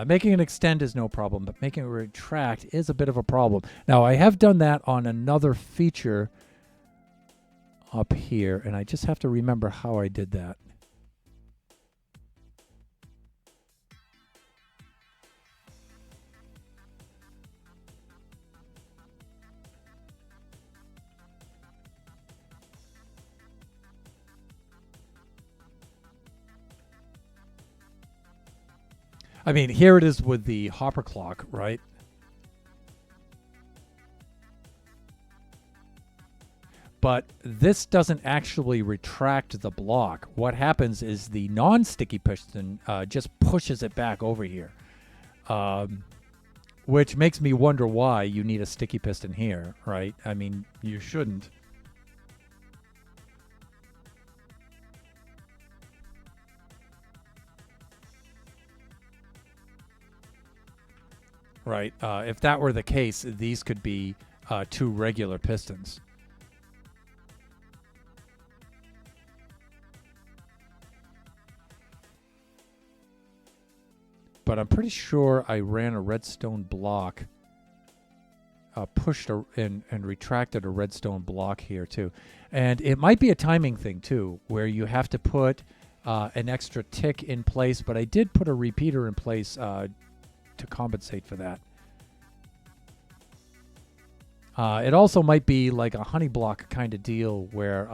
Making it extend is no problem, but making it retract is a bit of a problem. Now, I have done that on another feature up here, and I just have to remember how I did that. I mean, here it is with the hopper clock, right? But this doesn't actually retract the block. What happens is the non-sticky piston just pushes it back over here, which makes me wonder why you need a sticky piston here, right? I mean, you shouldn't. Right. If that were the case, these could be two regular pistons. But I'm pretty sure I ran a redstone block, pushed and retracted a redstone block here too. And it might be a timing thing too, where you have to put an extra tick in place, but I did put a repeater in place to compensate for that. It also might be like a honey block kind of deal where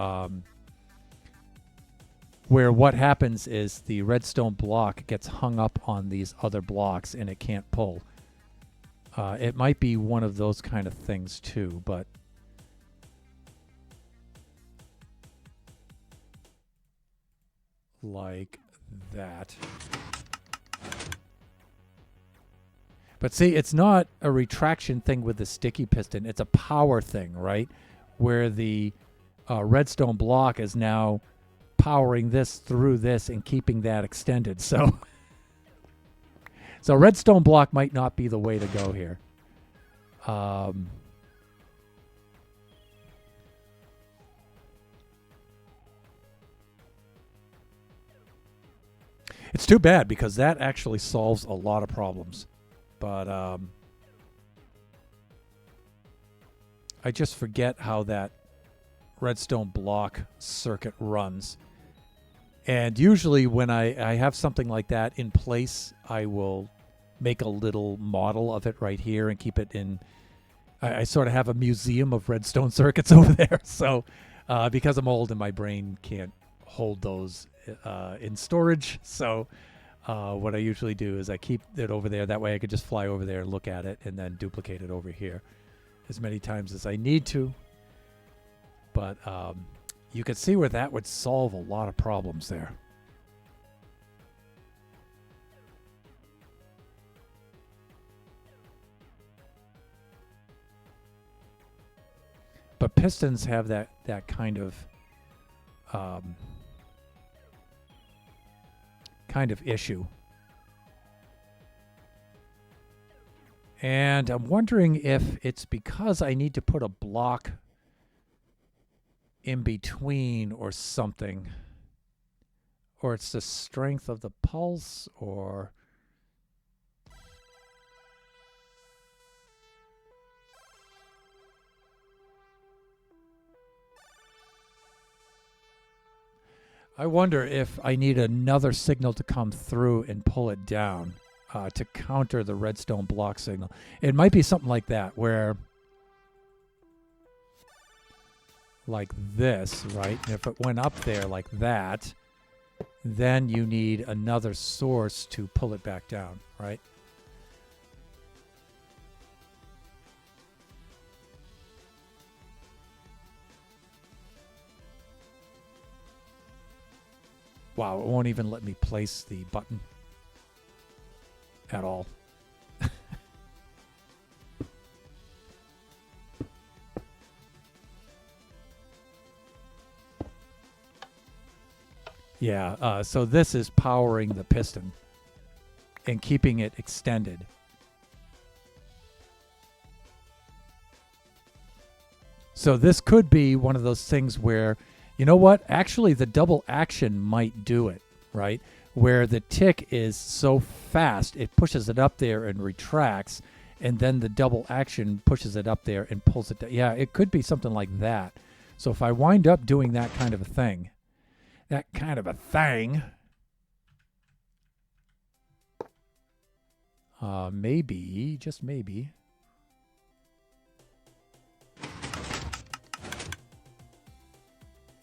what happens is the redstone block gets hung up on these other blocks and it can't pull. It might be one of those kind of things too, but like that. But see, it's not a retraction thing with the sticky piston. It's a power thing, right? Where the redstone block is now powering this through this and keeping that extended. So, so redstone block might not be the way to go here. It's too bad because that actually solves a lot of problems. But I just forget how that redstone block circuit runs. And usually when I have something like that in place, I will make a little model of it right here and keep it in. I sort of have a museum of redstone circuits over there. So because I'm old and my brain can't hold those in storage, so what I usually do is I keep it over there. That way I could just fly over there and look at it and then duplicate it over here as many times as I need to. But you could see where that would solve a lot of problems there. But pistons have that kind of issue. And I'm wondering if it's because I need to put a block in between or something, or it's the strength of the pulse, or I wonder if I need another signal to come through and pull it down to counter the redstone block signal. It might be something like that, where like this, right? And if it went up there like that, then you need another source to pull it back down, right? Wow, it won't even let me place the button. at all. Yeah, so this is powering the piston and keeping it extended. So this could be one of those things where, you know what? Actually, the double action might do it, right? Where the tick is so fast, it pushes it up there and retracts, and then the double action pushes it up there and pulls it down. Yeah, it could be something like that. So if I wind up doing that kind of a thing, maybe, just maybe.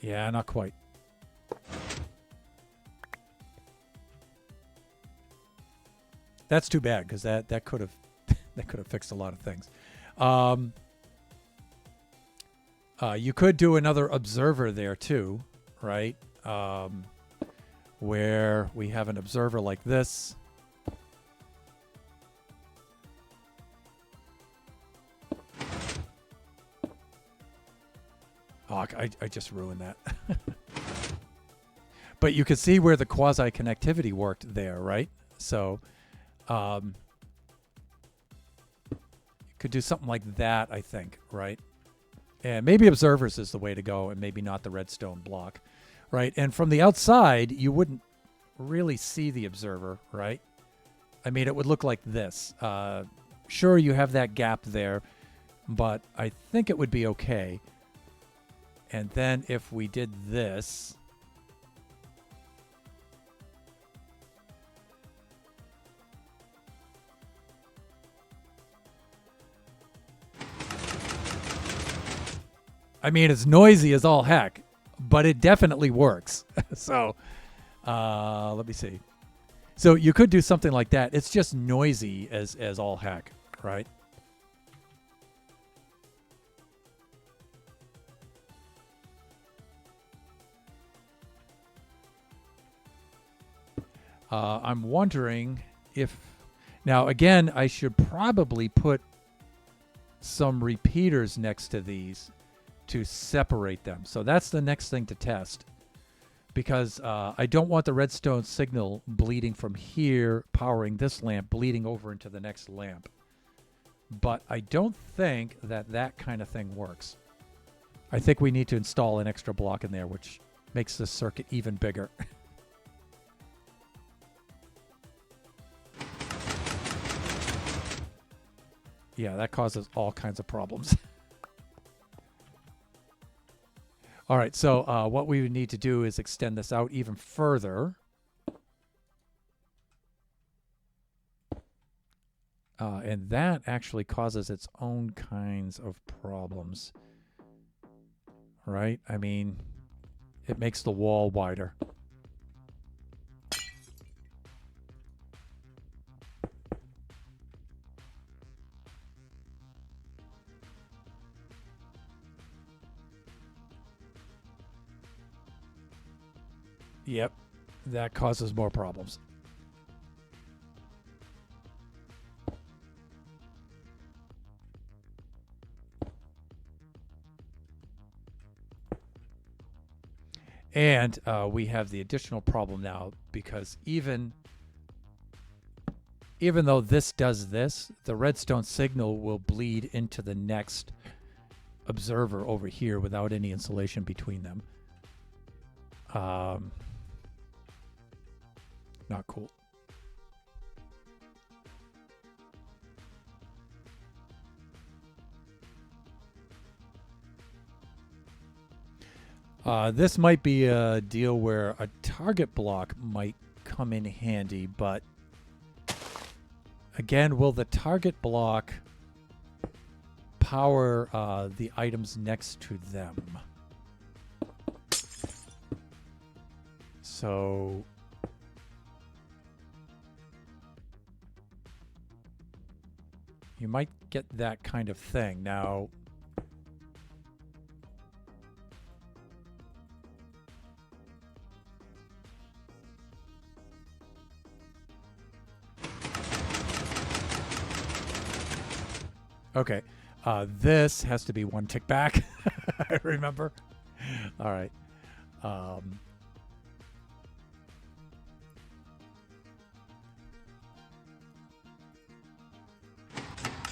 Yeah, not quite. That's too bad because that could have that could have fixed a lot of things. You could do another observer there too, right? Where we have an observer like this. Oh, I just ruined that. But you can see where the quasi-connectivity worked there, right? So you could do something like that, I think, right? And maybe observers is the way to go and maybe not the redstone block, right? And from the outside, you wouldn't really see the observer, right? I mean, it would look like this. Sure, you have that gap there, but I think it would be okay. And then if we did this, I mean, it's noisy as all heck, but it definitely works. So let me see. So you could do something like that. It's just noisy as all heck, right? I'm wondering if... Now, again, I should probably put some repeaters next to these to separate them. So that's the next thing to test. Because I don't want the redstone signal bleeding from here, powering this lamp, bleeding over into the next lamp. But I don't think that kind of thing works. I think we need to install an extra block in there, which makes this circuit even bigger. Yeah, that causes all kinds of problems. All right, so what we would need to do is extend this out even further. And that actually causes its own kinds of problems. Right? I mean, it makes the wall wider. Yep, that causes more problems. And we have the additional problem now because even though this does this, the redstone signal will bleed into the next observer over here without any insulation between them. Not cool. This might be a deal where a target block might come in handy, but again, will the target block power the items next to them? So you might get that kind of thing. Now, Okay. This has to be one tick back. I remember. All right. Um,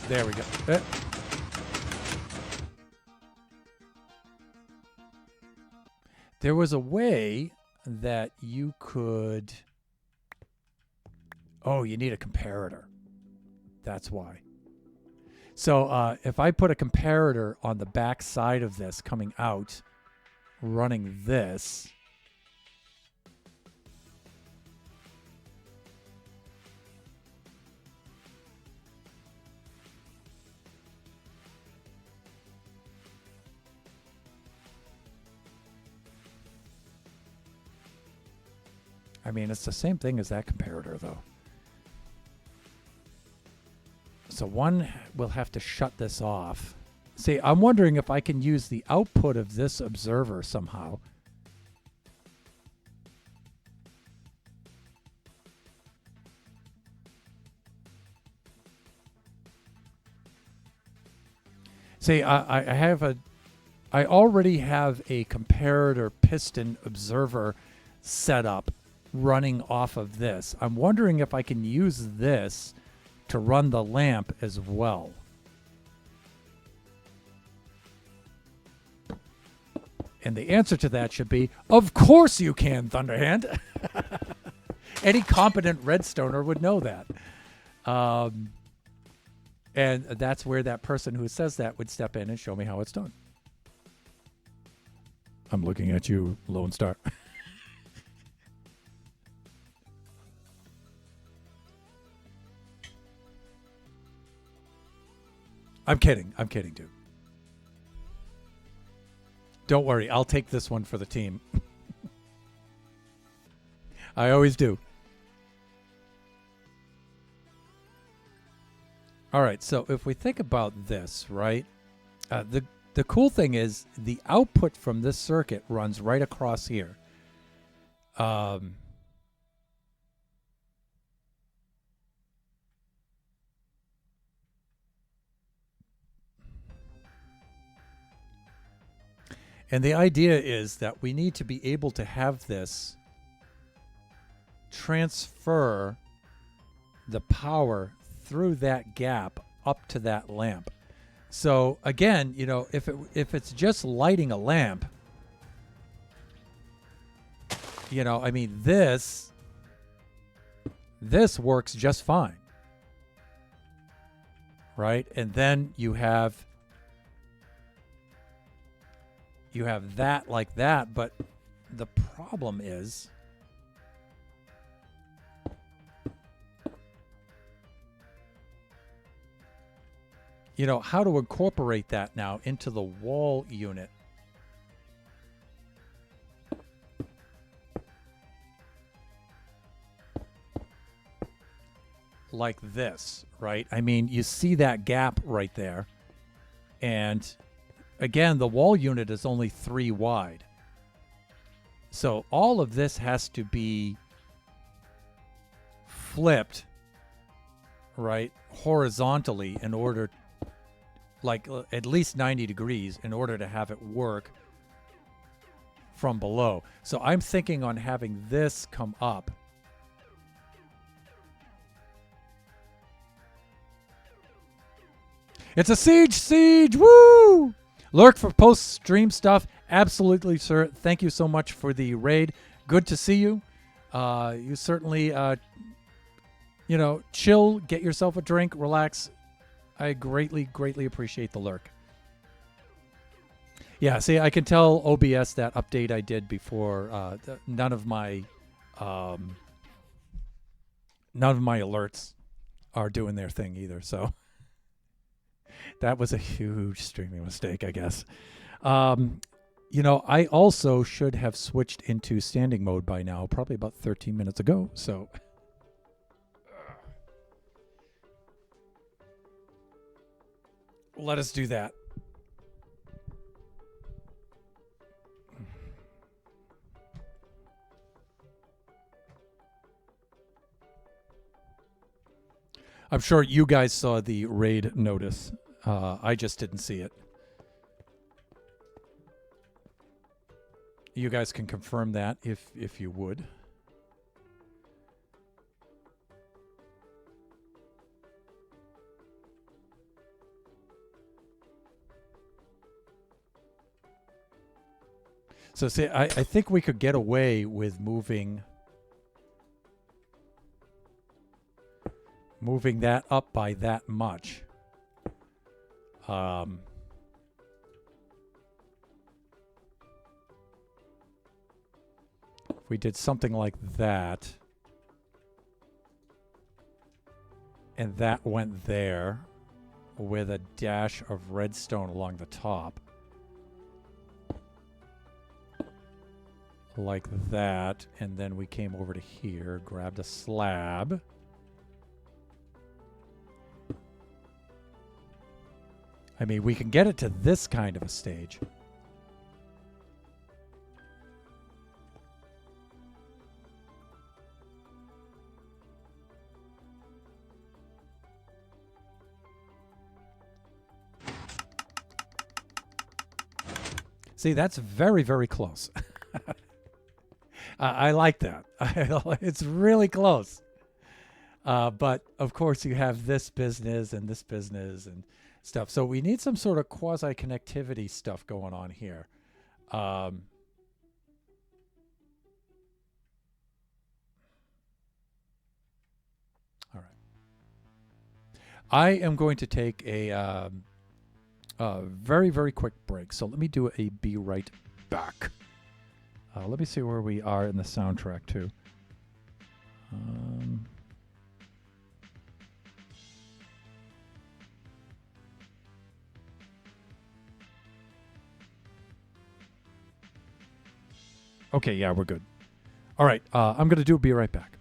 there we go. There was a way that you could. Oh, you need a comparator. That's why. So if I put a comparator on the back side of this coming out, running this, I mean, it's the same thing as that comparator, though. So one will have to shut this off. See, I'm wondering if I can use the output of this observer somehow. See, I already have a comparator piston observer set up running off of this. I'm wondering if I can use this to run the lamp as well. And the answer to that should be, of course you can, Thunderhand. Any competent redstoner would know that. And that's where that person who says that would step in and show me how it's done. I'm looking at you, Lone Star. I'm kidding, dude. Don't worry, I'll take this one for the team. I always do. All right, so if we think about this, right? The cool thing is the output from this circuit runs right across here. And the idea is that we need to be able to have this transfer the power through that gap up to that lamp. So again, you know, if it's just lighting a lamp, you know, I mean, this works just fine, right? And then you have that like that, but the problem is you know, how to incorporate that now into the wall unit. Like this, right? I mean, you see that gap right there. And again, the wall unit is only 3 wide. So all of this has to be flipped, right, horizontally in order, like at least 90 degrees in order to have it work from below. So I'm thinking on having this come up. It's a siege, woo! Lurk for post-stream stuff. Absolutely, sir. Thank you so much for the raid. Good to see you. You certainly, you know, chill, get yourself a drink, relax. I greatly, greatly appreciate the lurk. Yeah, see, I can tell OBS that update I did before. None of my alerts are doing their thing either. So that was a huge streaming mistake, I guess. You know, I also should have switched into standing mode by now, probably about 13 minutes ago. So let us do that. I'm sure you guys saw the raid notice. I just didn't see it. You guys can confirm that if you would. So see, I think we could get away with moving that up by that much. If we did something like that, and that went there with a dash of redstone along the top. Like that, and then we came over to here, grabbed a slab. I mean, we can get it to this kind of a stage. See, that's very, very close. I like that. It's really close. But of course, you have this business and stuff. So we need some sort of quasi connectivity stuff going on here. All right. I am going to take a very, very quick break. So let me do a be right back. Let me see where we are in the soundtrack, too. Okay, yeah, we're good. All right, I'm going to do a be right back.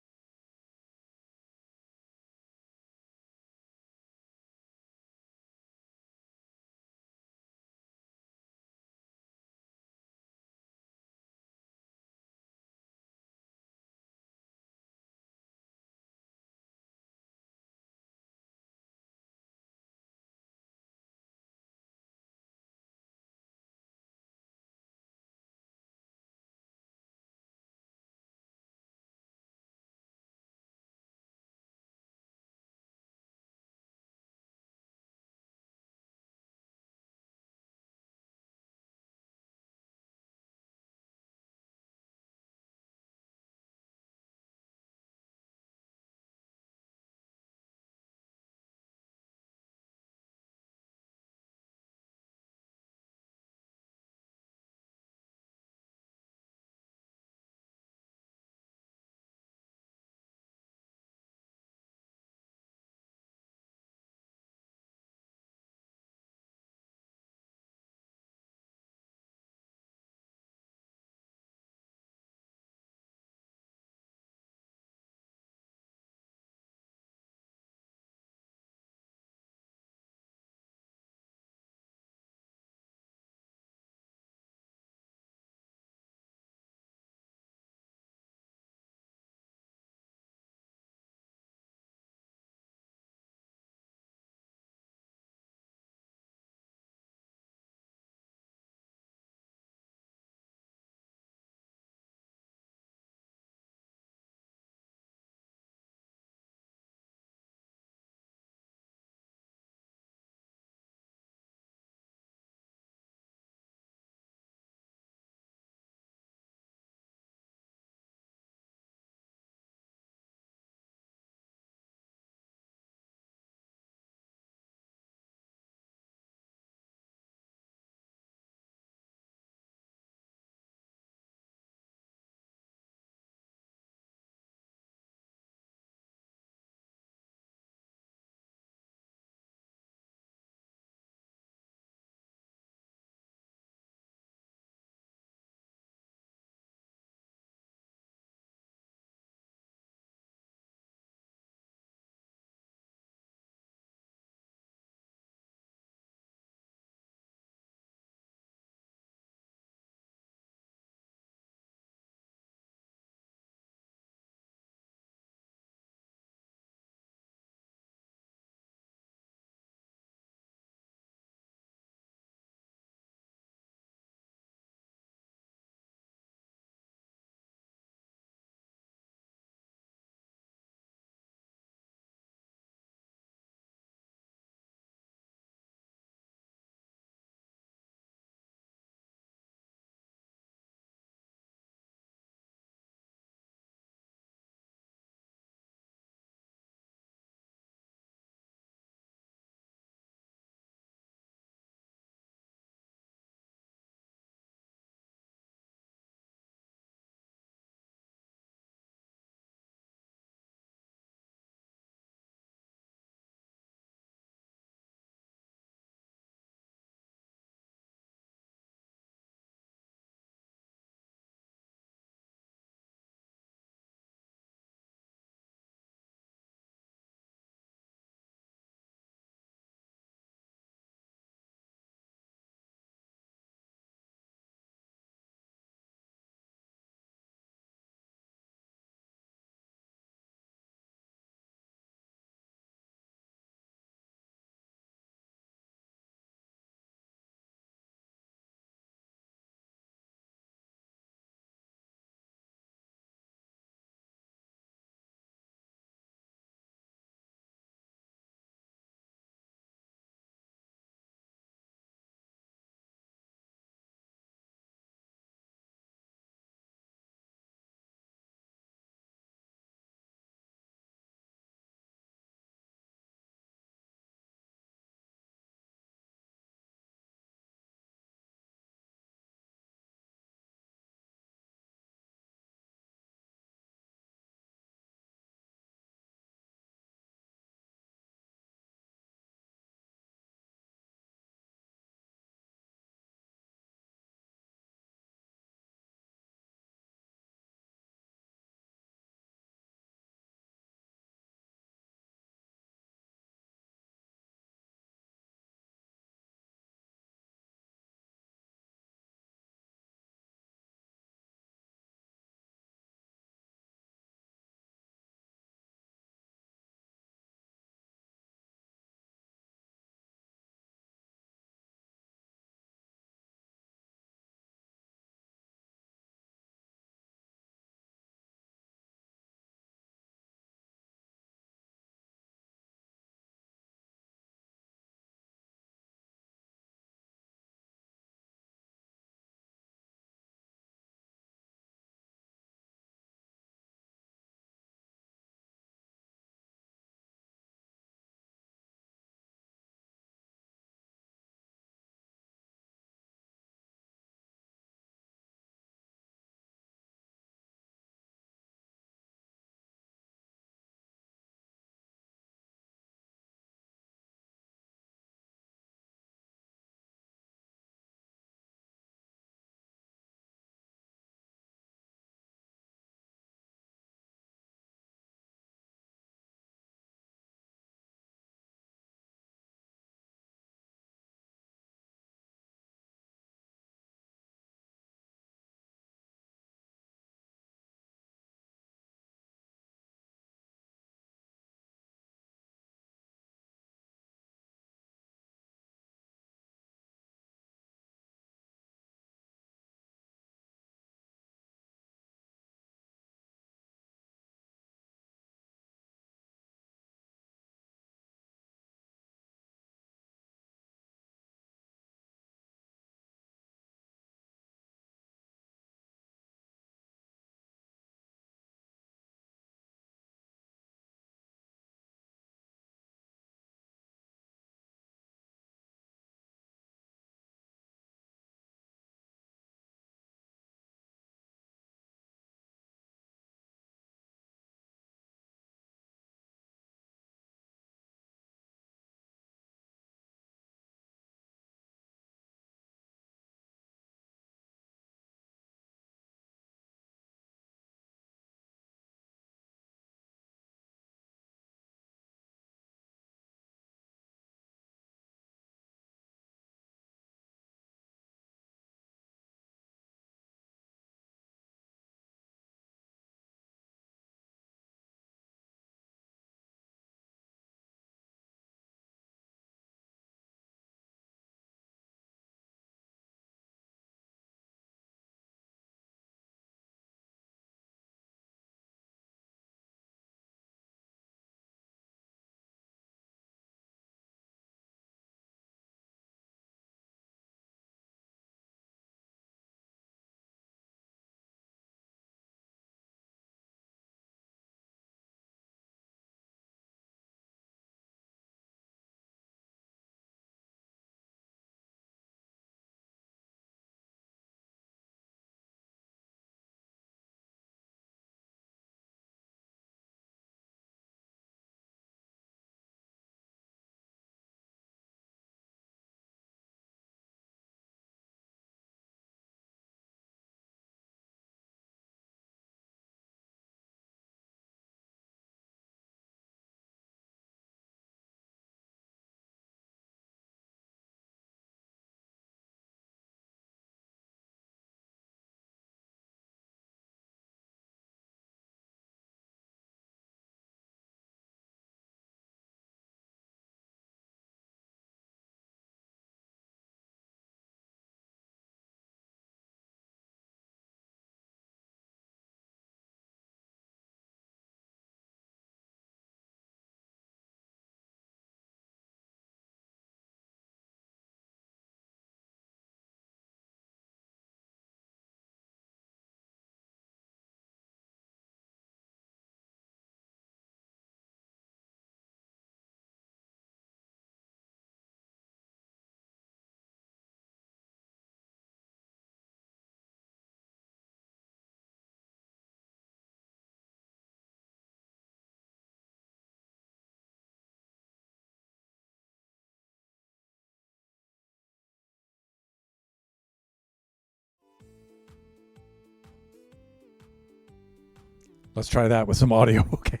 Let's try that with some audio. Okay.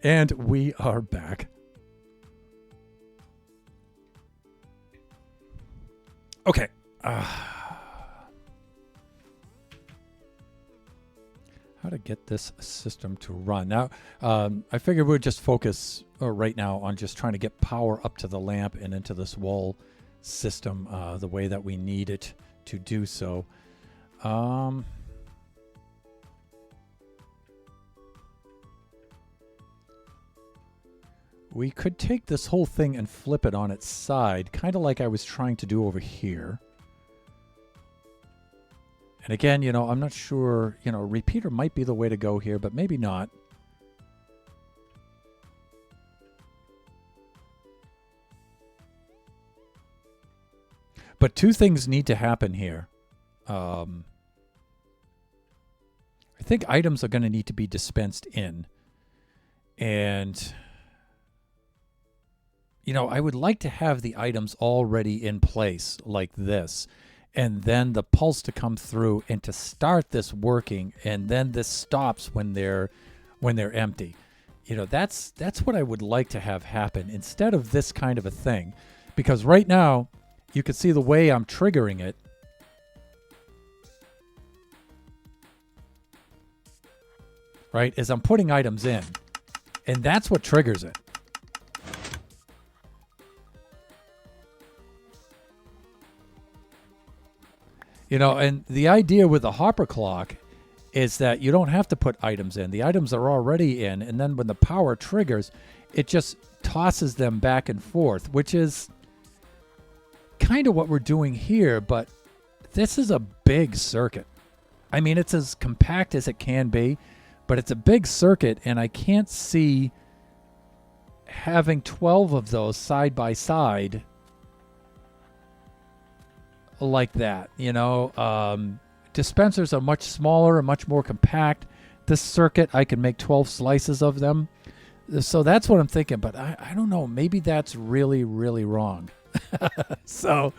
And we are back. Okay. How to get this system to run. Now, I figured we'd just focus right now on just trying to get power up to the lamp and into this wall system the way that we need it to do so. We could take this whole thing and flip it on its side, kind of like I was trying to do over here. And again, I'm not sure, repeater might be the way to go here, but maybe not. But two things need to happen here. I think items are going to need to be dispensed in. And, I would like to have the items already in place like this. And then the pulse to come through and to start this working. And then this stops when they're empty. That's what I would like to have happen instead of this kind of a thing. Because right now, you can see the way I'm triggering it. Right? Is I'm putting items in. And that's what triggers it. And the idea with the hopper clock is that you don't have to put items in. The items are already in. And then when the power triggers, it just tosses them back and forth, which is kind of what we're doing here. But this is a big circuit. I mean, it's as compact as it can be, but it's a big circuit. And I can't see having 12 of those side by side like that. Dispensers are much smaller and much more compact. This circuit, I can make 12 slices of them. So that's what I'm thinking, but I don't know. Maybe that's really, really wrong. So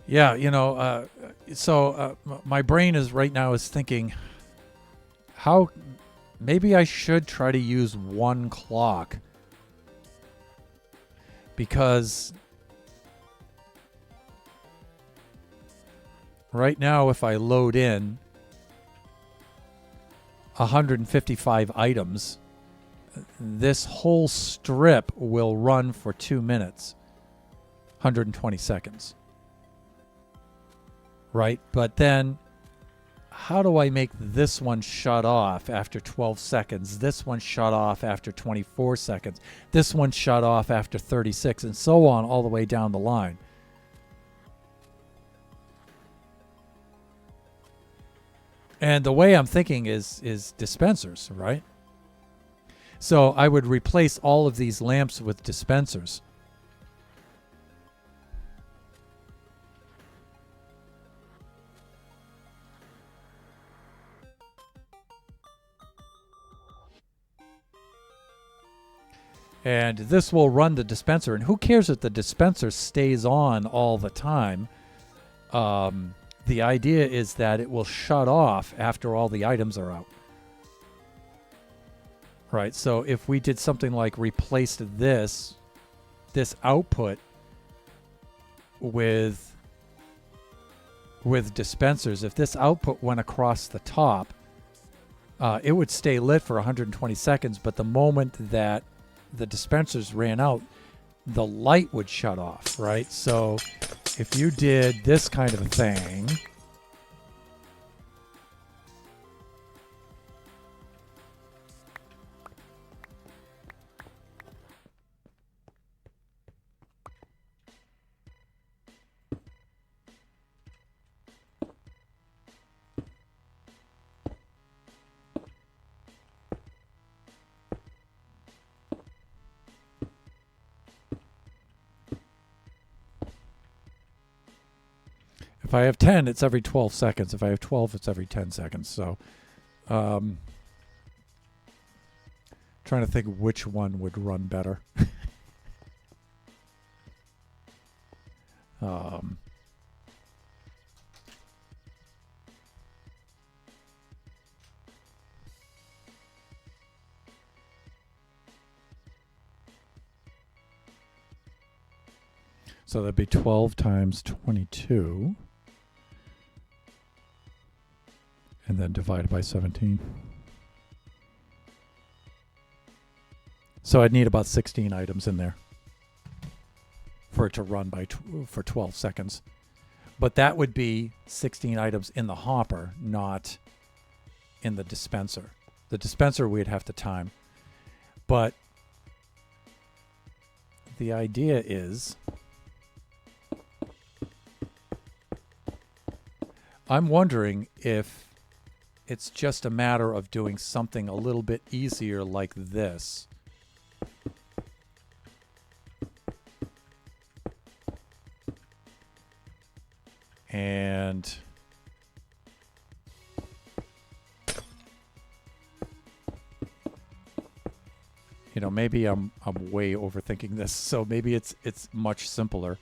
yeah, my brain is right now is thinking how maybe I should try to use one clock, because right now if I load in 155 items, this whole strip will run for 2 minutes, 120 seconds. Right? But then how do I make this one shut off after 12 seconds? This one shut off after 24 seconds. This one shut off after 36, and so on all the way down the line. And the way I'm thinking is dispensers, right? So I would replace all of these lamps with dispensers. And this will run the dispenser. And who cares if the dispenser stays on all the time? The idea is that it will shut off after all the items are out. Right, so if we did something like replaced this output with dispensers, if this output went across the top, it would stay lit for 120 seconds, but the moment that the dispensers ran out, the light would shut off, right? So if you did this kind of a thing, if I have 10, it's every 12 seconds. If I have 12, it's every 10 seconds. So, trying to think which one would run better. So that'd be 12 times 22. And then divided by 17. So I'd need about 16 items in there for it to run for 12 seconds. But that would be 16 items in the hopper, not in the dispenser. The dispenser we'd have to time. But the idea is, I'm wondering if it's just a matter of doing something a little bit easier like this. And you know, maybe I'm way overthinking this, so maybe it's much simpler.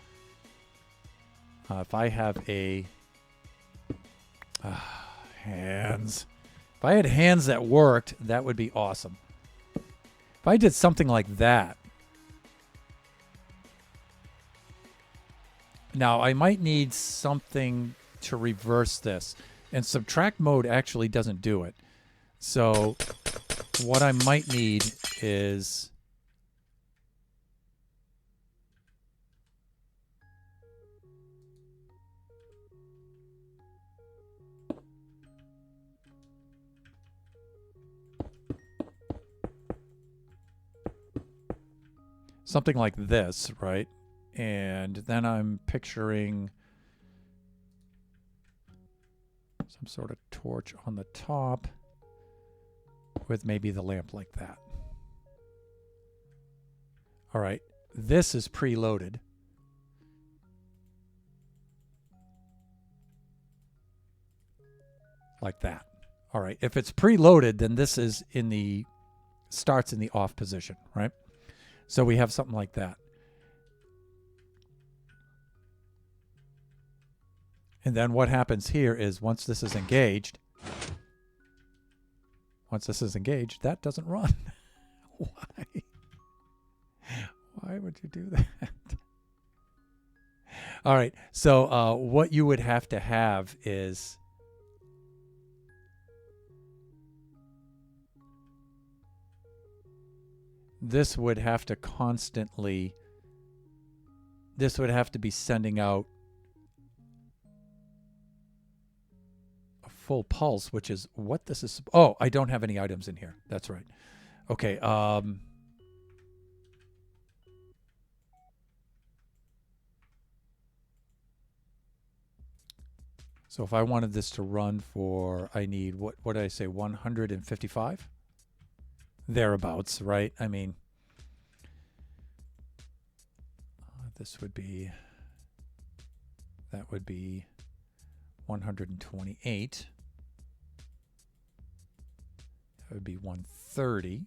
If I have a hands. If I had hands that worked, that would be awesome. If I did something like that. Now, I might need something to reverse this. And subtract mode actually doesn't do it. So what I might need is something like this, right? And then I'm picturing some sort of torch on the top with maybe the lamp like that. All right, this is preloaded. Like that. All right, if it's preloaded, then this is starts in the off position, right? So we have something like that. And then what happens here is once this is engaged, that doesn't run. Why? Why would you do that? All right. So what you would have to have is this would have to be sending out a full pulse, which is what this is. Oh, I don't have any items in here. That's right. Okay. So if I wanted this to run for, I need, what did I say, 155? Thereabouts, right? I mean, this would be, that would be 128. That would be 130.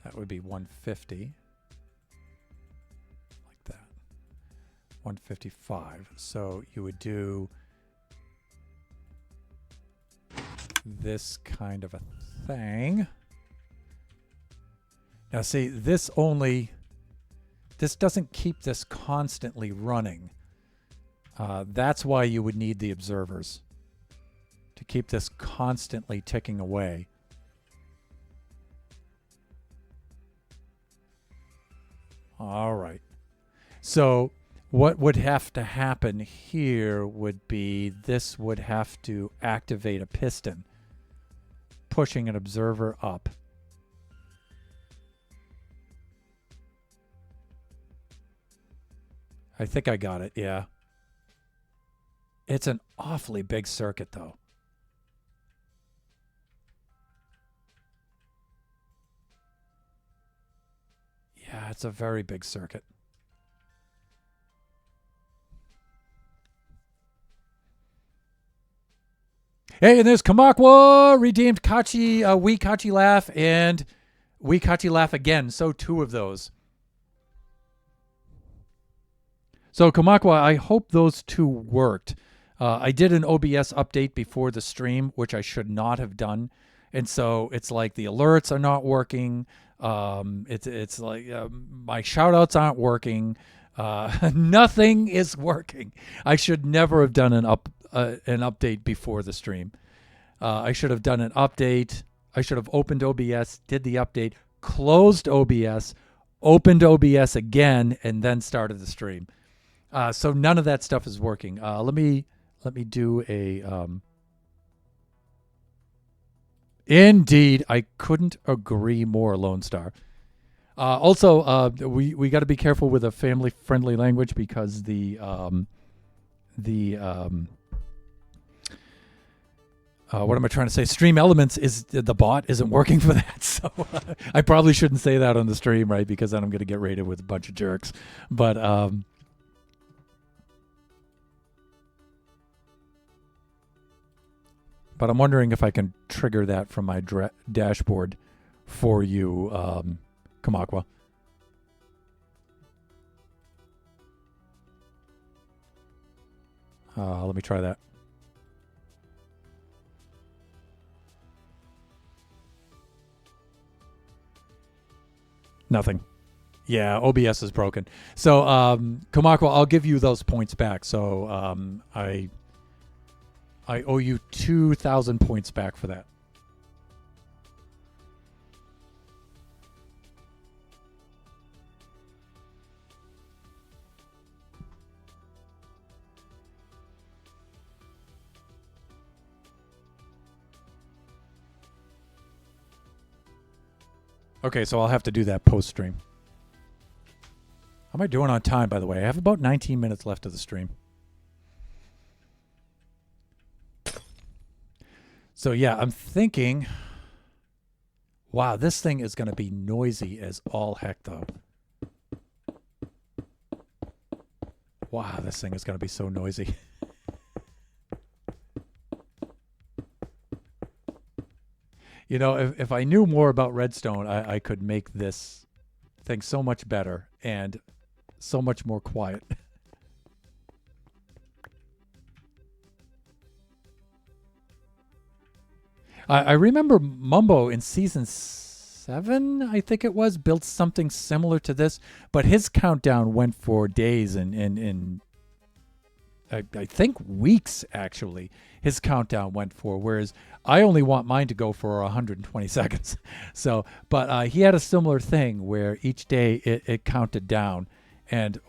That would be 150. Like that. 155. So you would do this kind of a thing. Now see, this doesn't keep this constantly running. That's why you would need the observers to keep this constantly ticking away. All right. So what would have to happen here would be this would have to activate a piston, pushing an observer up. I think I got it, yeah. It's an awfully big circuit, though. Yeah, it's a very big circuit. Hey, and there's Kamakwa redeemed Kachi, We Kachi Laugh, and We Kachi Laugh again. So 2 of those. So Kamakwa, I hope those 2 worked. I did an OBS update before the stream, which I should not have done, and so it's like the alerts are not working. It's like my shoutouts aren't working. Nothing is working. I should never have done an update before the stream. I should have done an update. I should have opened OBS, did the update, closed OBS, opened OBS again, and then started the stream. So none of that stuff is working. Let me do a. Indeed, I couldn't agree more, Lone Star. Also, we got to be careful with a family-friendly language because what am I trying to say? Stream Elements is the bot isn't working for that, so I probably shouldn't say that on the stream, right? Because then I'm going to get rated with a bunch of jerks. But I'm wondering if I can trigger that from my dashboard for you, Kamakwa. Let me try that. Nothing. Yeah, OBS is broken. So, Kamakwa, I'll give you those points back. So, I owe you 2,000 points back for that. Okay, so I'll have to do that post-stream. How am I doing on time, by the way? I have about 19 minutes left of the stream. So yeah, I'm thinking, wow, this thing is going to be noisy as all heck, though. Wow, this thing is going to be so noisy. You know, if I knew more about Redstone, I could make this thing so much better and so much more quiet. I remember Mumbo in season 7, I think it was, built something similar to this, but his countdown went for days and I think weeks, actually. His countdown went for, whereas I only want mine to go for 120 seconds. So, but he had a similar thing where each day it counted down and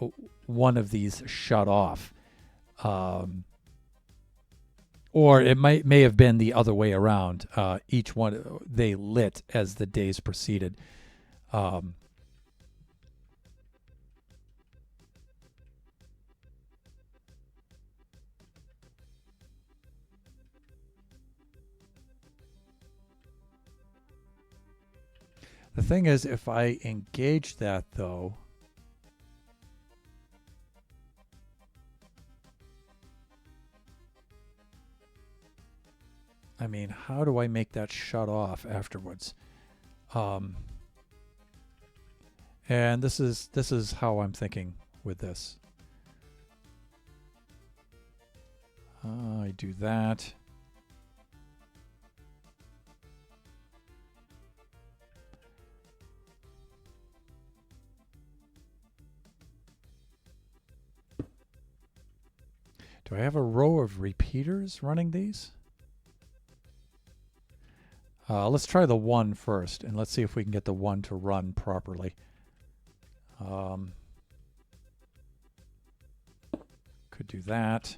one of these shut off. Or it may have been the other way around. Each one, they lit as the days proceeded. The thing is, if I engage that, though, I mean, how do I make that shut off afterwards? And this is how I'm thinking with this. I do that. Do I have a row of repeaters running these? Let's try the 1 first, and let's see if we can get the 1 to run properly. Could do that.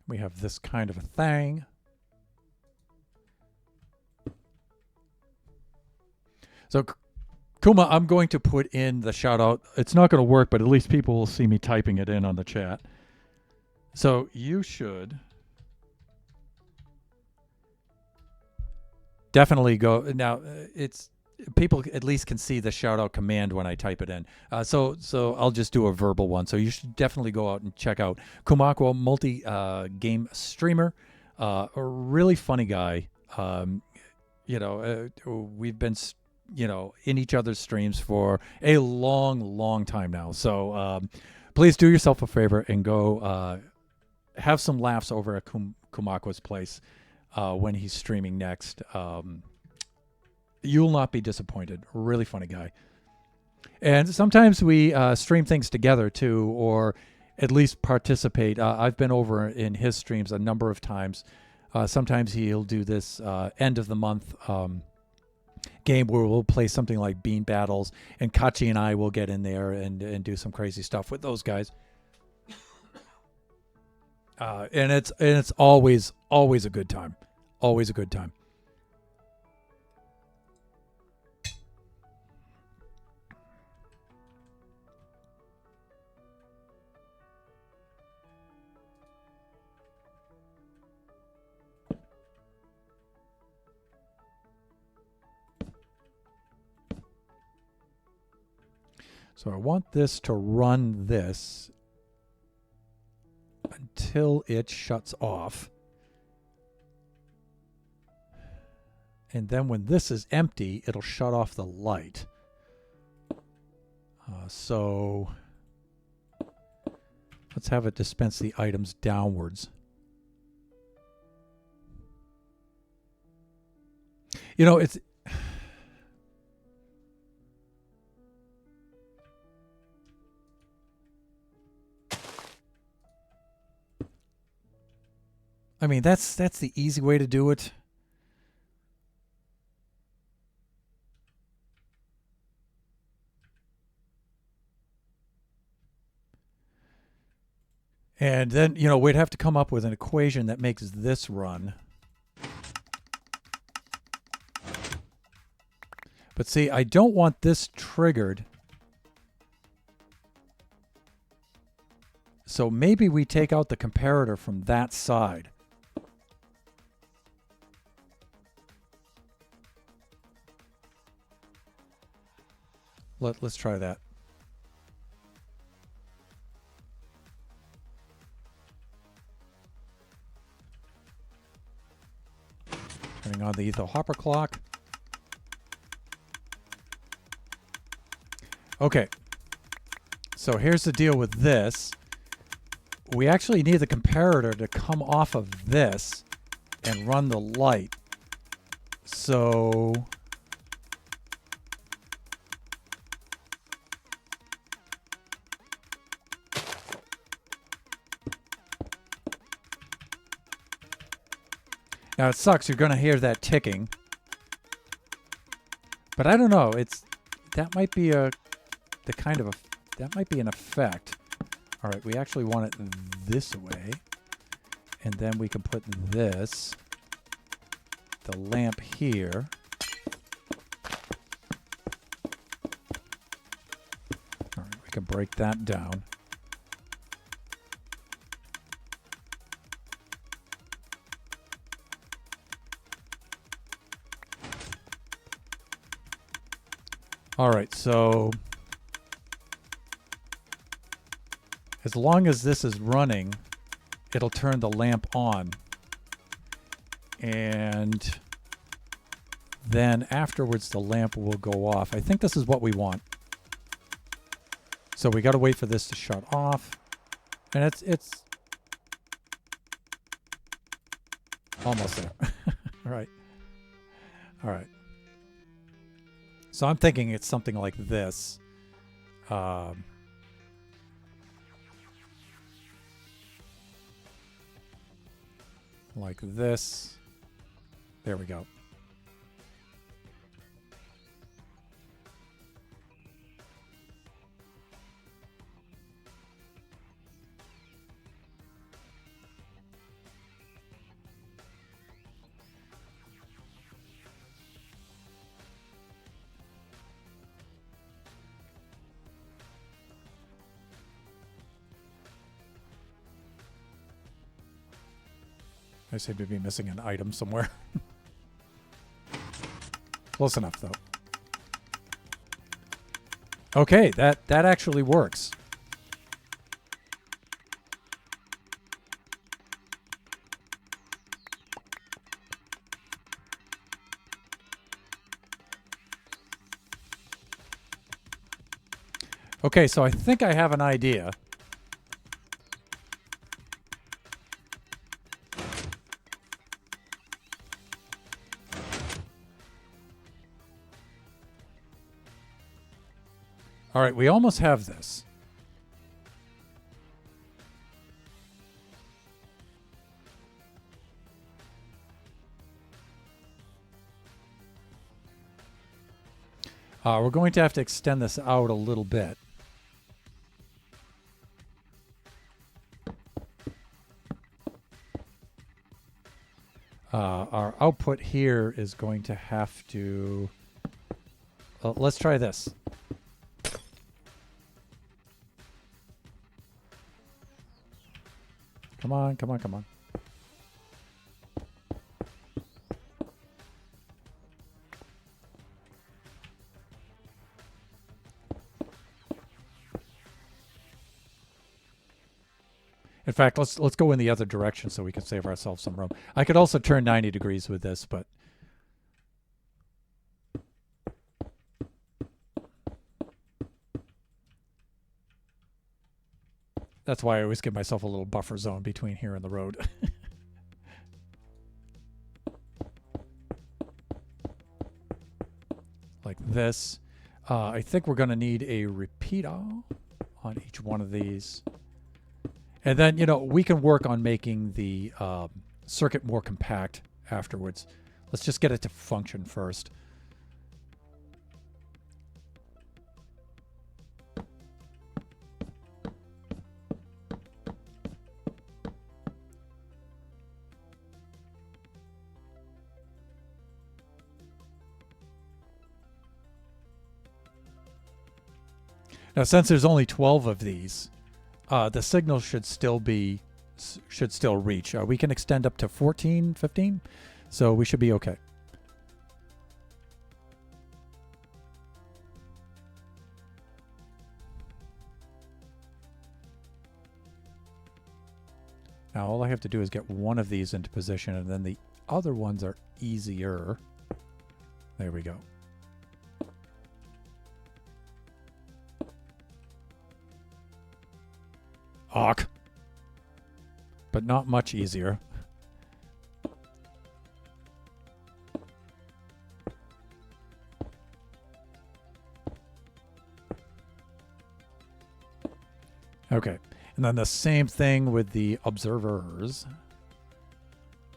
We have this kind of a thing. So Kuma, I'm going to put in the shout out. It's not going to work, but at least people will see me typing it in on the chat. So you should definitely go now. It's people at least can see the shout out command when I type it in. So I'll just do a verbal one. So you should definitely go out and check out Kumakwa, multi game streamer, a really funny guy. We've been in each other's streams for a long time now. So please do yourself a favor and go have some laughs over at Kumakwa's place when he's streaming next. You'll not be disappointed. Really funny guy. And sometimes we stream things together too, or at least participate. I've been over in his streams a number of times. Sometimes he'll do this end of the month game where we'll play something like Bean Battles, and Kachi and I will get in there and do some crazy stuff with those guys. And it's always a good time. Always a good time. So I want this to run this until it shuts off. And then when this is empty, it'll shut off the light. So let's have it dispense the items downwards. It's... I mean, that's the easy way to do it. And then, we'd have to come up with an equation that makes this run. But see, I don't want this triggered. So maybe we take out the comparator from that side. Let's try that. Turning on the Etho Hopper clock. Okay. So here's the deal with this. We actually need the comparator to come off of this and run the light. So now it sucks. You're going to hear that ticking. But I don't know. That might be an effect. All right, we actually want it this way. And then we can put the lamp here. All right, we can break that down. All right, so as long as this is running, it'll turn the lamp on. And then afterwards, the lamp will go off. I think this is what we want. So we got to wait for this to shut off. And it's almost there. All right. All right. So I'm thinking it's something like this. Like this. There we go. I seem to be missing an item somewhere. Close enough, though. Okay, that actually works. Okay, so I think I have an idea. All right, we almost have this. We're going to have to extend this out a little bit. Our output here is going to have to... let's try this. Come on, come on, come on. In fact, let's go in the other direction so we can save ourselves some room. I could also turn 90 degrees with this, but that's why I always give myself a little buffer zone between here and the road. Like this. I think we're going to need a repeater on each one of these. And then, you know, we can work on making the circuit more compact afterwards. Let's just get it to function first. Now, since there's only 12 of these, the signal should still reach. We can extend up to 14, 15, so we should be okay. Now all I have to do is get one of these into position, and then the other ones are easier. There we go. Awk. But not much easier. Okay. And then the same thing with the observers.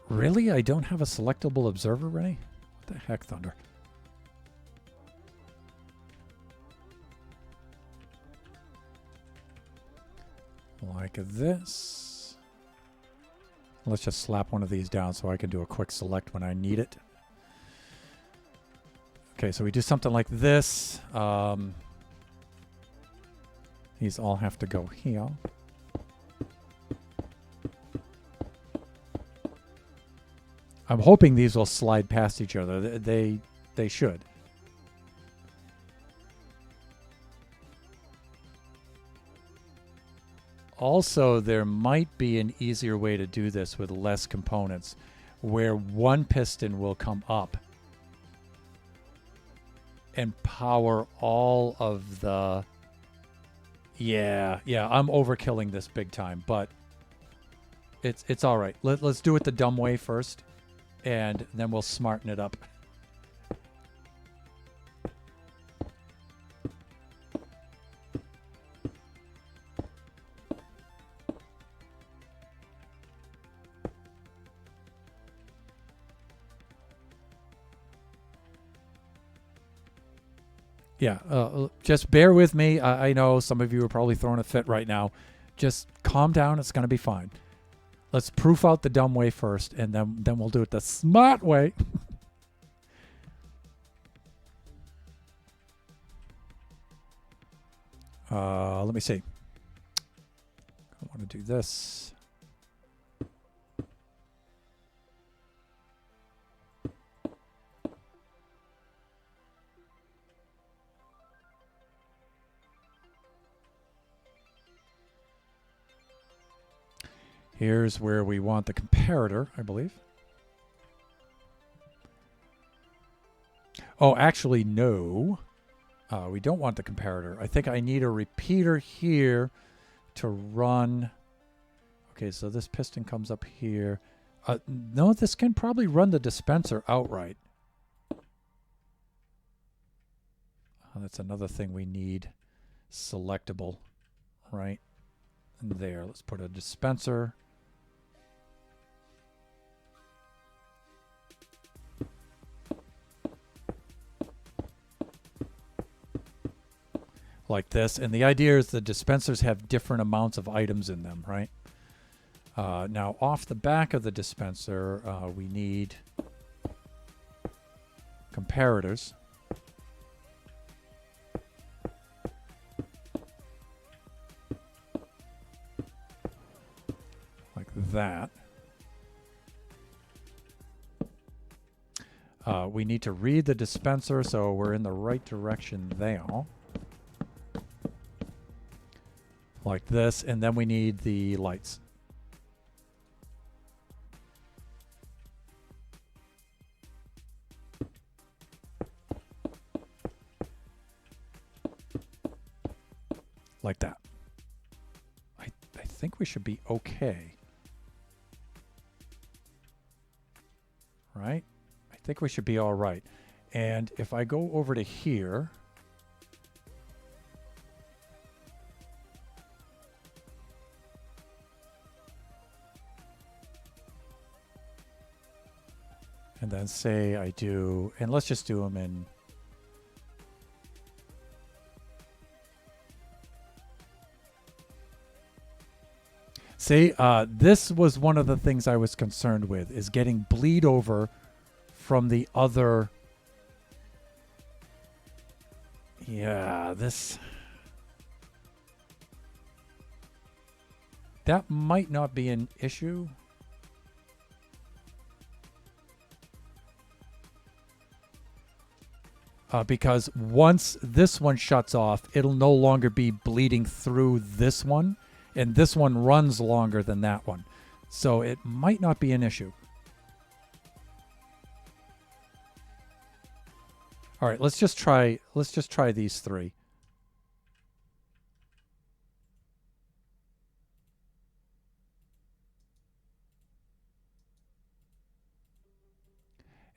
Really? I don't have a selectable observer ready? What the heck, Thunder? Like this. Let's just slap one of these down so I can do a quick select when I need it. Okay, so we do something like this. These all have to go here. I'm hoping these will slide past each other. They should. Also, there might be an easier way to do this with less components, where one piston will come up and power all of the... Yeah, I'm overkilling this big time, but it's all right. Let's do it the dumb way first, and then we'll smarten it up. Yeah, just bear with me. I know some of you are probably throwing a fit right now. Just calm down. It's going to be fine. Let's proof out the dumb way first, and then we'll do it the smart way. Let me see. I want to do this. Here's where we want the comparator, I believe. Oh, actually, no. We don't want the comparator. I think I need a repeater here to run. Okay, so this piston comes up here. No, this can probably run the dispenser outright. That's another thing we need. Selectable, right? And there, let's put a dispenser. Like this. And the idea is the dispensers have different amounts of items in them, right? Now, off the back of the dispenser, we need comparators. Like that. We need to read the dispenser, so we're in the right direction there. Like this, and then we need the lights. Like that. I think we should be okay. Right? I think we should be all right. And if I go over to here, and then say I do, and let's just do them in. See, this was one of the things I was concerned with, is getting bleed over from the other. Yeah, that might not be an issue. Because once this one shuts off, it'll no longer be bleeding through this one. And this one runs longer than that one. So it might not be an issue. All right, let's just try these three.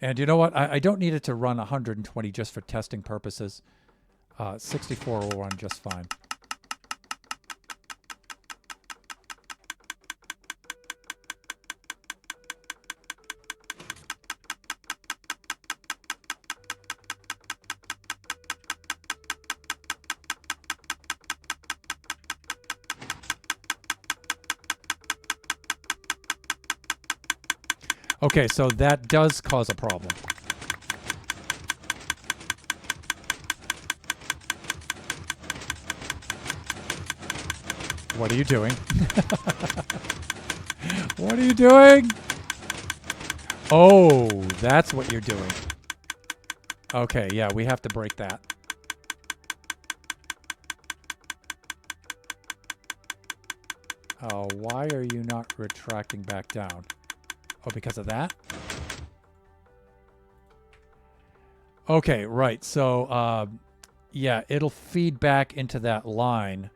And you know what? I don't need it to run 120 just for testing purposes. 64 will run just fine. Okay, so that does cause a problem. What are you doing? What are you doing? Oh, that's what you're doing. Okay, yeah, we have to break that. Oh, why are you not retracting back down? Oh, because of that? Okay, right. So, yeah, it'll feed back into that line.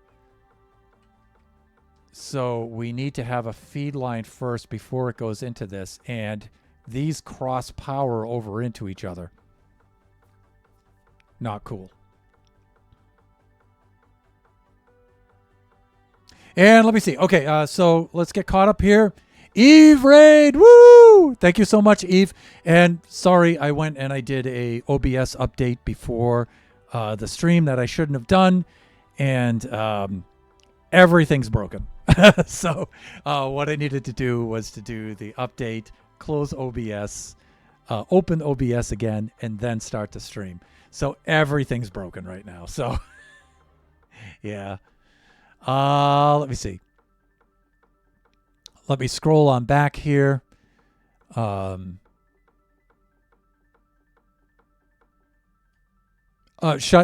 So we need to have a feed line first before it goes into this. And these cross power over into each other. Not cool. And let me see. Okay, so let's get caught up here. Eve Raid, woo! Thank you so much, Eve. And sorry, I went and I did a OBS update before the stream that I shouldn't have done, and everything's broken. So what I needed to do was to do the update, close OBS, open OBS again, and then start the stream. So everything's broken right now. So yeah. Let me see. Let me scroll on back here. Shut,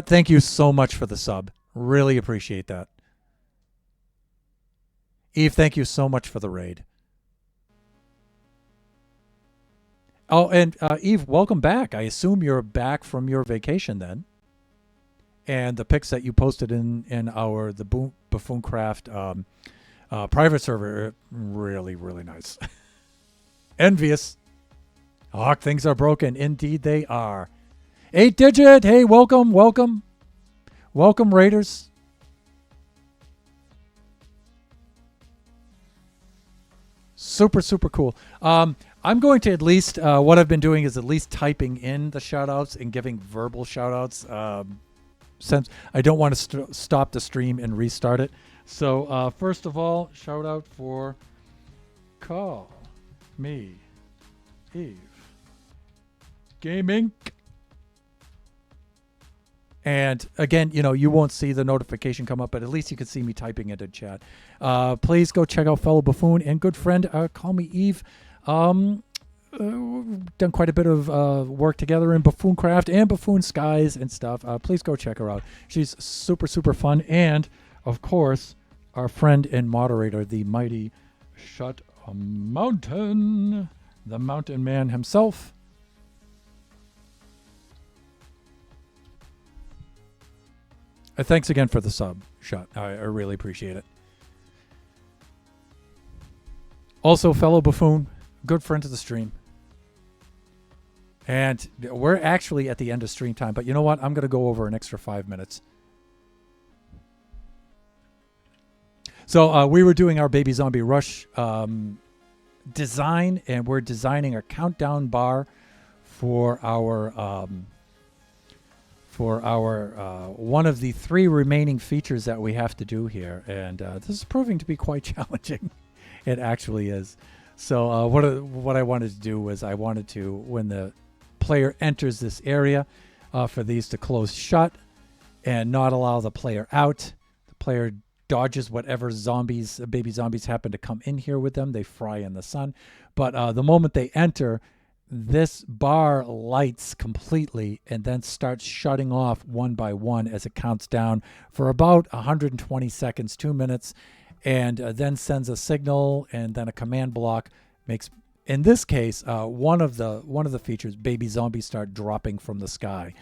thank you so much for the sub. Really appreciate that. Eve, thank you so much for the raid. Oh, and Eve, welcome back. I assume you're back from your vacation then. And the pics that you posted in our Buffooncraft private server, really, really nice. Envious. Oh, things are broken. Indeed, they are. 8-Digit. Hey, welcome, welcome, welcome, Raiders. Super, super cool. I'm going to at least, what I've been doing is at least typing in the shout outs and giving verbal shout outs since I don't want to stop the stream and restart it. So, first of all, shout out for Call Me Eve Gaming. And again, you won't see the notification come up, but at least you can see me typing into chat. Please go check out fellow Buffoon and good friend, Call Me Eve. Done quite a bit of work together in Buffooncraft and Buffoon Skies and stuff. Please go check her out. She's super, super fun. And, of course, our friend and moderator, the mighty Shut a Mountain, the mountain man himself. Thanks again for the sub, Shut. I really appreciate it. Also, fellow Buffoon, good friend of the stream. And we're actually at the end of stream time, but you know what? I'm going to go over an extra 5 minutes. So we were doing our Baby Zombie Rush design, and we're designing a countdown bar for our one of the 3 remaining features that we have to do here. And this is proving to be quite challenging. It actually is. So what I wanted to do was I wanted to, when the player enters this area, for these to close shut and not allow the player out. The player dodges whatever baby zombies happen to come in here with them. They fry in the sun. But the moment they enter, this bar lights completely and then starts shutting off one by one as it counts down for about 120 seconds, 2 minutes, and then sends a signal, and then a command block makes, in this case, one of the features, baby zombies start dropping from the sky.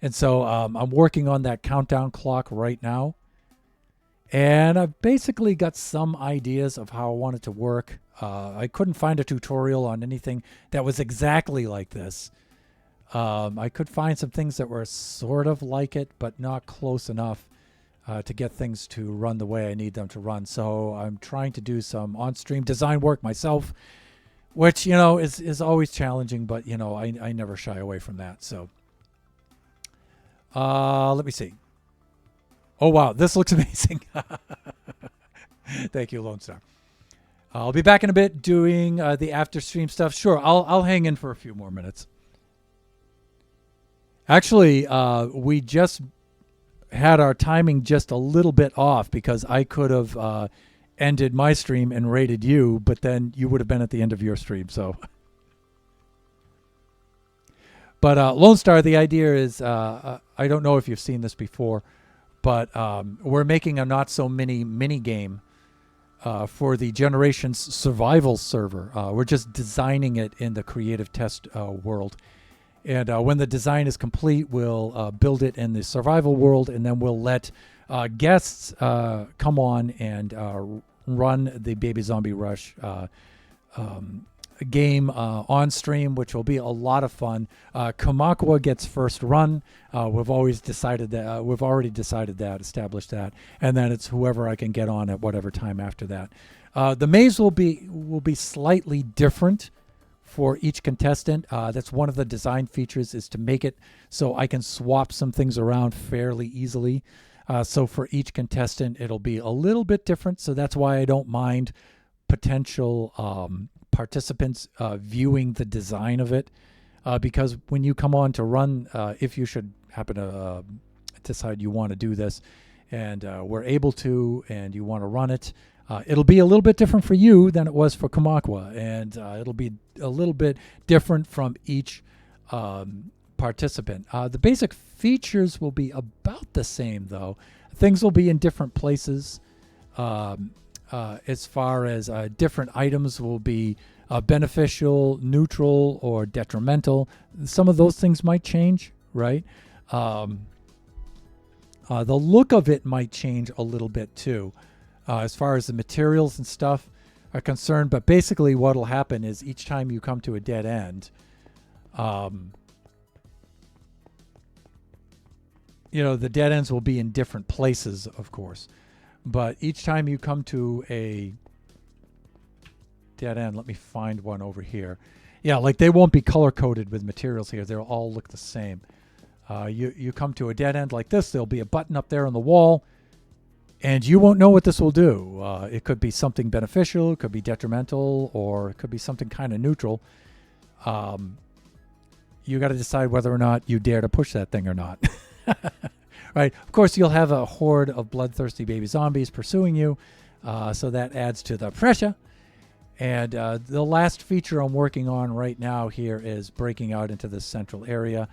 And so I'm working on that countdown clock right now. And I've basically got some ideas of how I want it to work. I couldn't find a tutorial on anything that was exactly like this. I could find some things that were sort of like it, but not close enough to get things to run the way I need them to run. So I'm trying to do some on-stream design work myself, which, is always challenging, but, I never shy away from that. So let me see. Oh, wow. This looks amazing. Thank you, Lone Star. I'll be back in a bit doing the after stream stuff. Sure, I'll hang in for a few more minutes. Actually, we just had our timing just a little bit off because I could have ended my stream and rated you, but then you would have been at the end of your stream. So, but Lone Star, the idea is I don't know if you've seen this before, but we're making a not so mini game for the Generations Survival server. We're just designing it in the creative test world. And when the design is complete, we'll build it in the survival world, and then we'll let guests come on and run the Baby Zombie Rush game on stream, which will be a lot of fun. Kamakwa gets first run. We've already decided that, established that, and then it's whoever I can get on at whatever time after that. The maze will be slightly different for each contestant. That's one of the design features, is to make it so I can swap some things around fairly easily. So for each contestant, it'll be a little bit different. So that's why I don't mind potential participants viewing the design of it, because when you come on to run, if you should happen to decide you want to do this, and we're able to, and you want to run it, it'll be a little bit different for you than it was for Kamakwa, and it'll be a little bit different from each participant. The basic features will be about the same, though. Things will be in different places. As far as different items will be beneficial, neutral, or detrimental. Some of those things might change, right? The look of it might change a little bit too, as far as the materials and stuff are concerned. But basically, what will happen is each time you come to a dead end, the dead ends will be in different places, of course. But each time you come to a dead end, let me find one over here. Yeah, like they won't be color coded with materials here. They'll all look the same. You come to a dead end like this, there'll be a button up there on the wall, and you won't know what this will do. It could be something beneficial, it could be detrimental, or it could be something kind of neutral. You got to decide whether or not you dare to push that thing or not. Right? Of course, you'll have a horde of bloodthirsty baby zombies pursuing you, so that adds to the pressure. And the last feature I'm working on right now here is breaking out into this central area.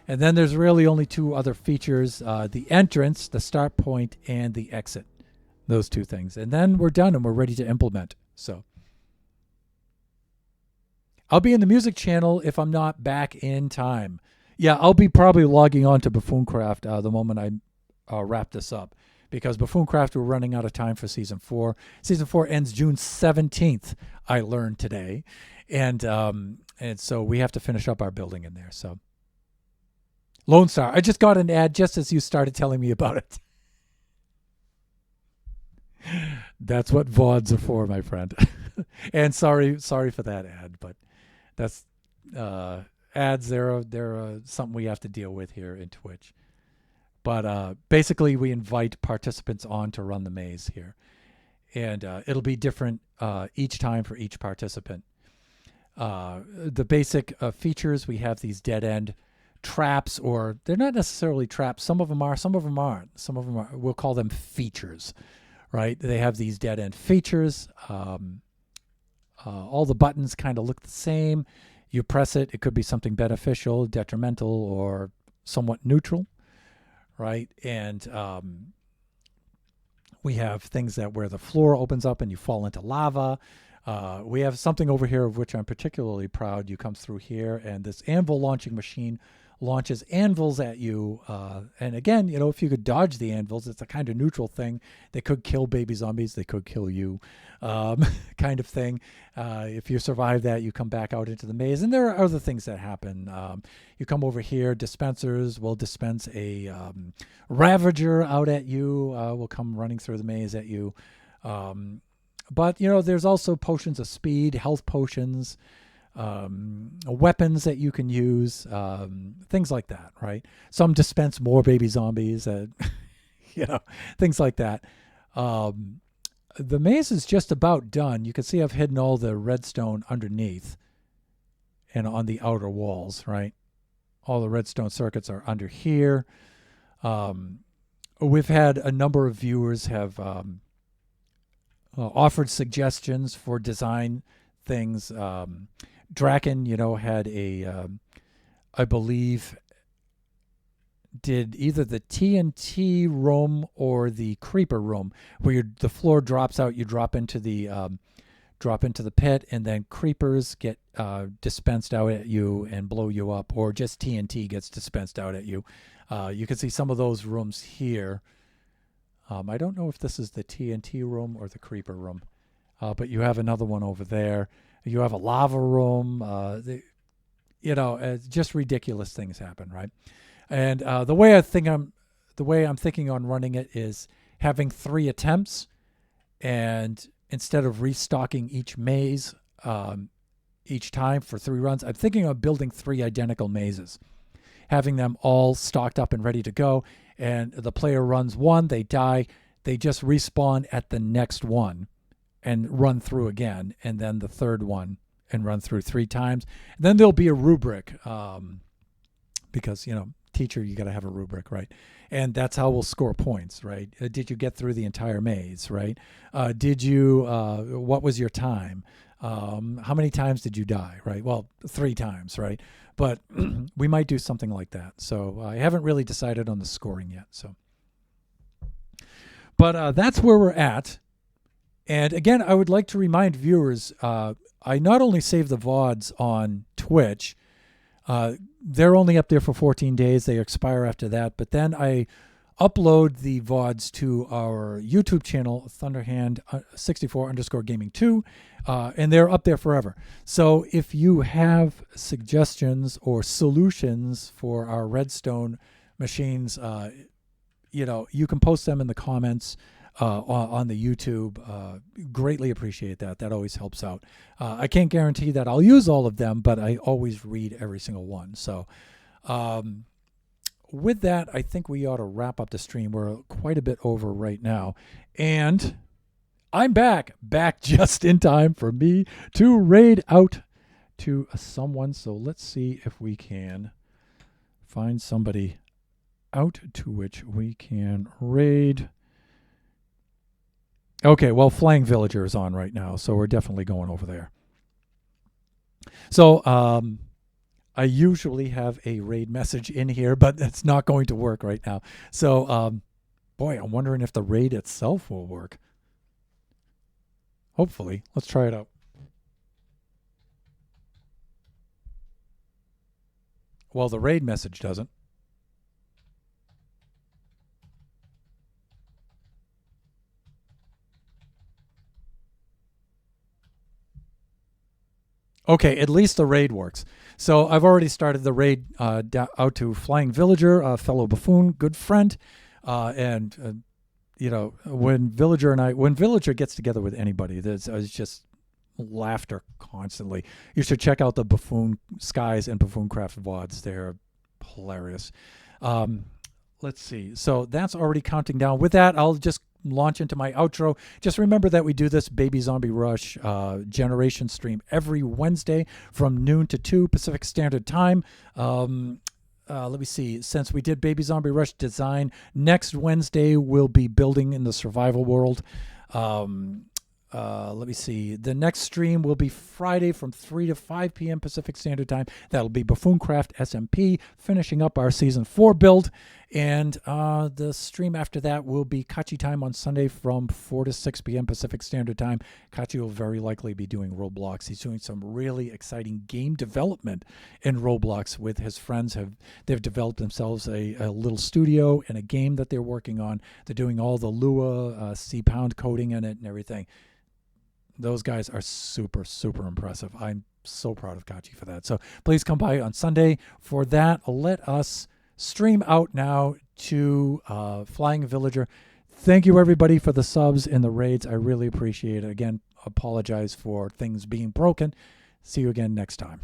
And then there's really only two other features, the entrance, the start point, and the exit. Those two things. And then we're done and we're ready to implement. So I'll be in the music channel if I'm not back in time. Yeah, I'll be probably logging on to Buffooncraft the moment I wrap this up. Because Buffooncraft, we're running out of time for Season 4. Season 4 ends June 17th, I learned today. And so we have to finish up our building in there. So Lone Star, I just got an ad just as you started telling me about it. That's what VODs are for, my friend. And sorry for that ad, but that's ads. They're something we have to deal with here in Twitch. But basically, we invite participants on to run the maze here. And it'll be different each time for each participant. The basic features, we have these dead-end traps, or they're not necessarily traps. Some of them are, some of them aren't. Some of them are, we'll call them features, right? They have these dead-end features. All the buttons kind of look the same. You press it, it could be something beneficial, detrimental, or somewhat neutral. Right, and we have things that where the floor opens up and you fall into lava. We have something over here of which I'm particularly proud. You come through here, and this anvil launching machine launches anvils at you. And again, if you could dodge the anvils, it's a kind of neutral thing. They could kill baby zombies. They could kill you, kind of thing. If you survive that, you come back out into the maze. And there are other things that happen. You come over here, dispensers will dispense a Ravager out at you, will come running through the maze at you. But, there's also potions of speed, health potions, weapons that you can use, things like that, right? Some dispense more baby zombies, things like that. The maze is just about done. You can see I've hidden all the redstone underneath and on the outer walls, right? All the redstone circuits are under here. We've had a number of viewers have offered suggestions for design things. Draken, had I believe, did either the TNT room or the creeper room, where the floor drops out, you drop into the pit, and then creepers get dispensed out at you and blow you up, or just TNT gets dispensed out at you. You can see some of those rooms here. I don't know if this is the TNT room or the creeper room, but you have another one over there. You have a lava room. Just ridiculous things happen, right? And the way I'm thinking on running it is having 3 attempts, and instead of restocking each maze each time for 3 runs, I'm thinking of building 3 identical mazes, having them all stocked up and ready to go. And the player runs one, they die, they just respawn at the next one and run through again, and then the third one and run through 3 times. And then there'll be a rubric, because, teacher, you got to have a rubric, right? And that's how we'll score points, right? Did you get through the entire maze, right? What was your time? How many times did you die, right? Well, 3 times, right? But we might do something like that. So I haven't really decided on the scoring yet. But that's where we're at. And again, I would like to remind viewers, I not only save the VODs on Twitch, they're only up there for 14 days. They expire after that. But then I upload the VODs to our YouTube channel, Thunderhand64_gaming2, and they're up there forever. So if you have suggestions or solutions for our Redstone machines, you can post them in the comments on the YouTube. Greatly appreciate that. That always helps out. I can't guarantee that I'll use all of them, but I always read every single one. So with that, I think we ought to wrap up the stream. We're quite a bit over right now. And I'm back just in time for me to raid out to someone. So let's see if we can find somebody out to which we can raid. Okay, well, Flying Villager is on right now, so we're definitely going over there. So I usually have a raid message in here, but it's not going to work right now. So, boy, I'm wondering if the raid itself will work. Hopefully. Let's try it out. Well, the raid message doesn't. Okay, at least the raid works. So I've already started the raid out to Flying Villager, a fellow buffoon, good friend. When Villager gets together with anybody, there's just laughter constantly. You should check out the Buffoon Skies and Buffoon Craft VODs. They're hilarious. Let's see. So that's already counting down. With that, I'll just launch into my outro. Just remember that we do this Baby Zombie Rush generation stream every Wednesday from noon to 2 Pacific Standard Time. Let me see. Since we did Baby Zombie Rush design, next Wednesday we'll be building in the survival world. Let me see. The next stream will be Friday from 3 to 5 p.m. Pacific Standard Time. That'll be Buffooncraft SMP, finishing up our Season 4 build. And the stream after that will be Kachi time on Sunday from 4 to 6 p.m. Pacific Standard Time. Kachi will very likely be doing Roblox. He's doing some really exciting game development in Roblox with his friends. They've developed themselves a little studio and a game that they're working on. They're doing all the Lua, C-Pound coding in it and everything. Those guys are super, super impressive. I'm so proud of Kachi for that. So please come by on Sunday for that. Let us stream out now to Flying Villager. Thank you, everybody, for the subs and the raids. I really appreciate it. Again, apologize for things being broken. See you again next time.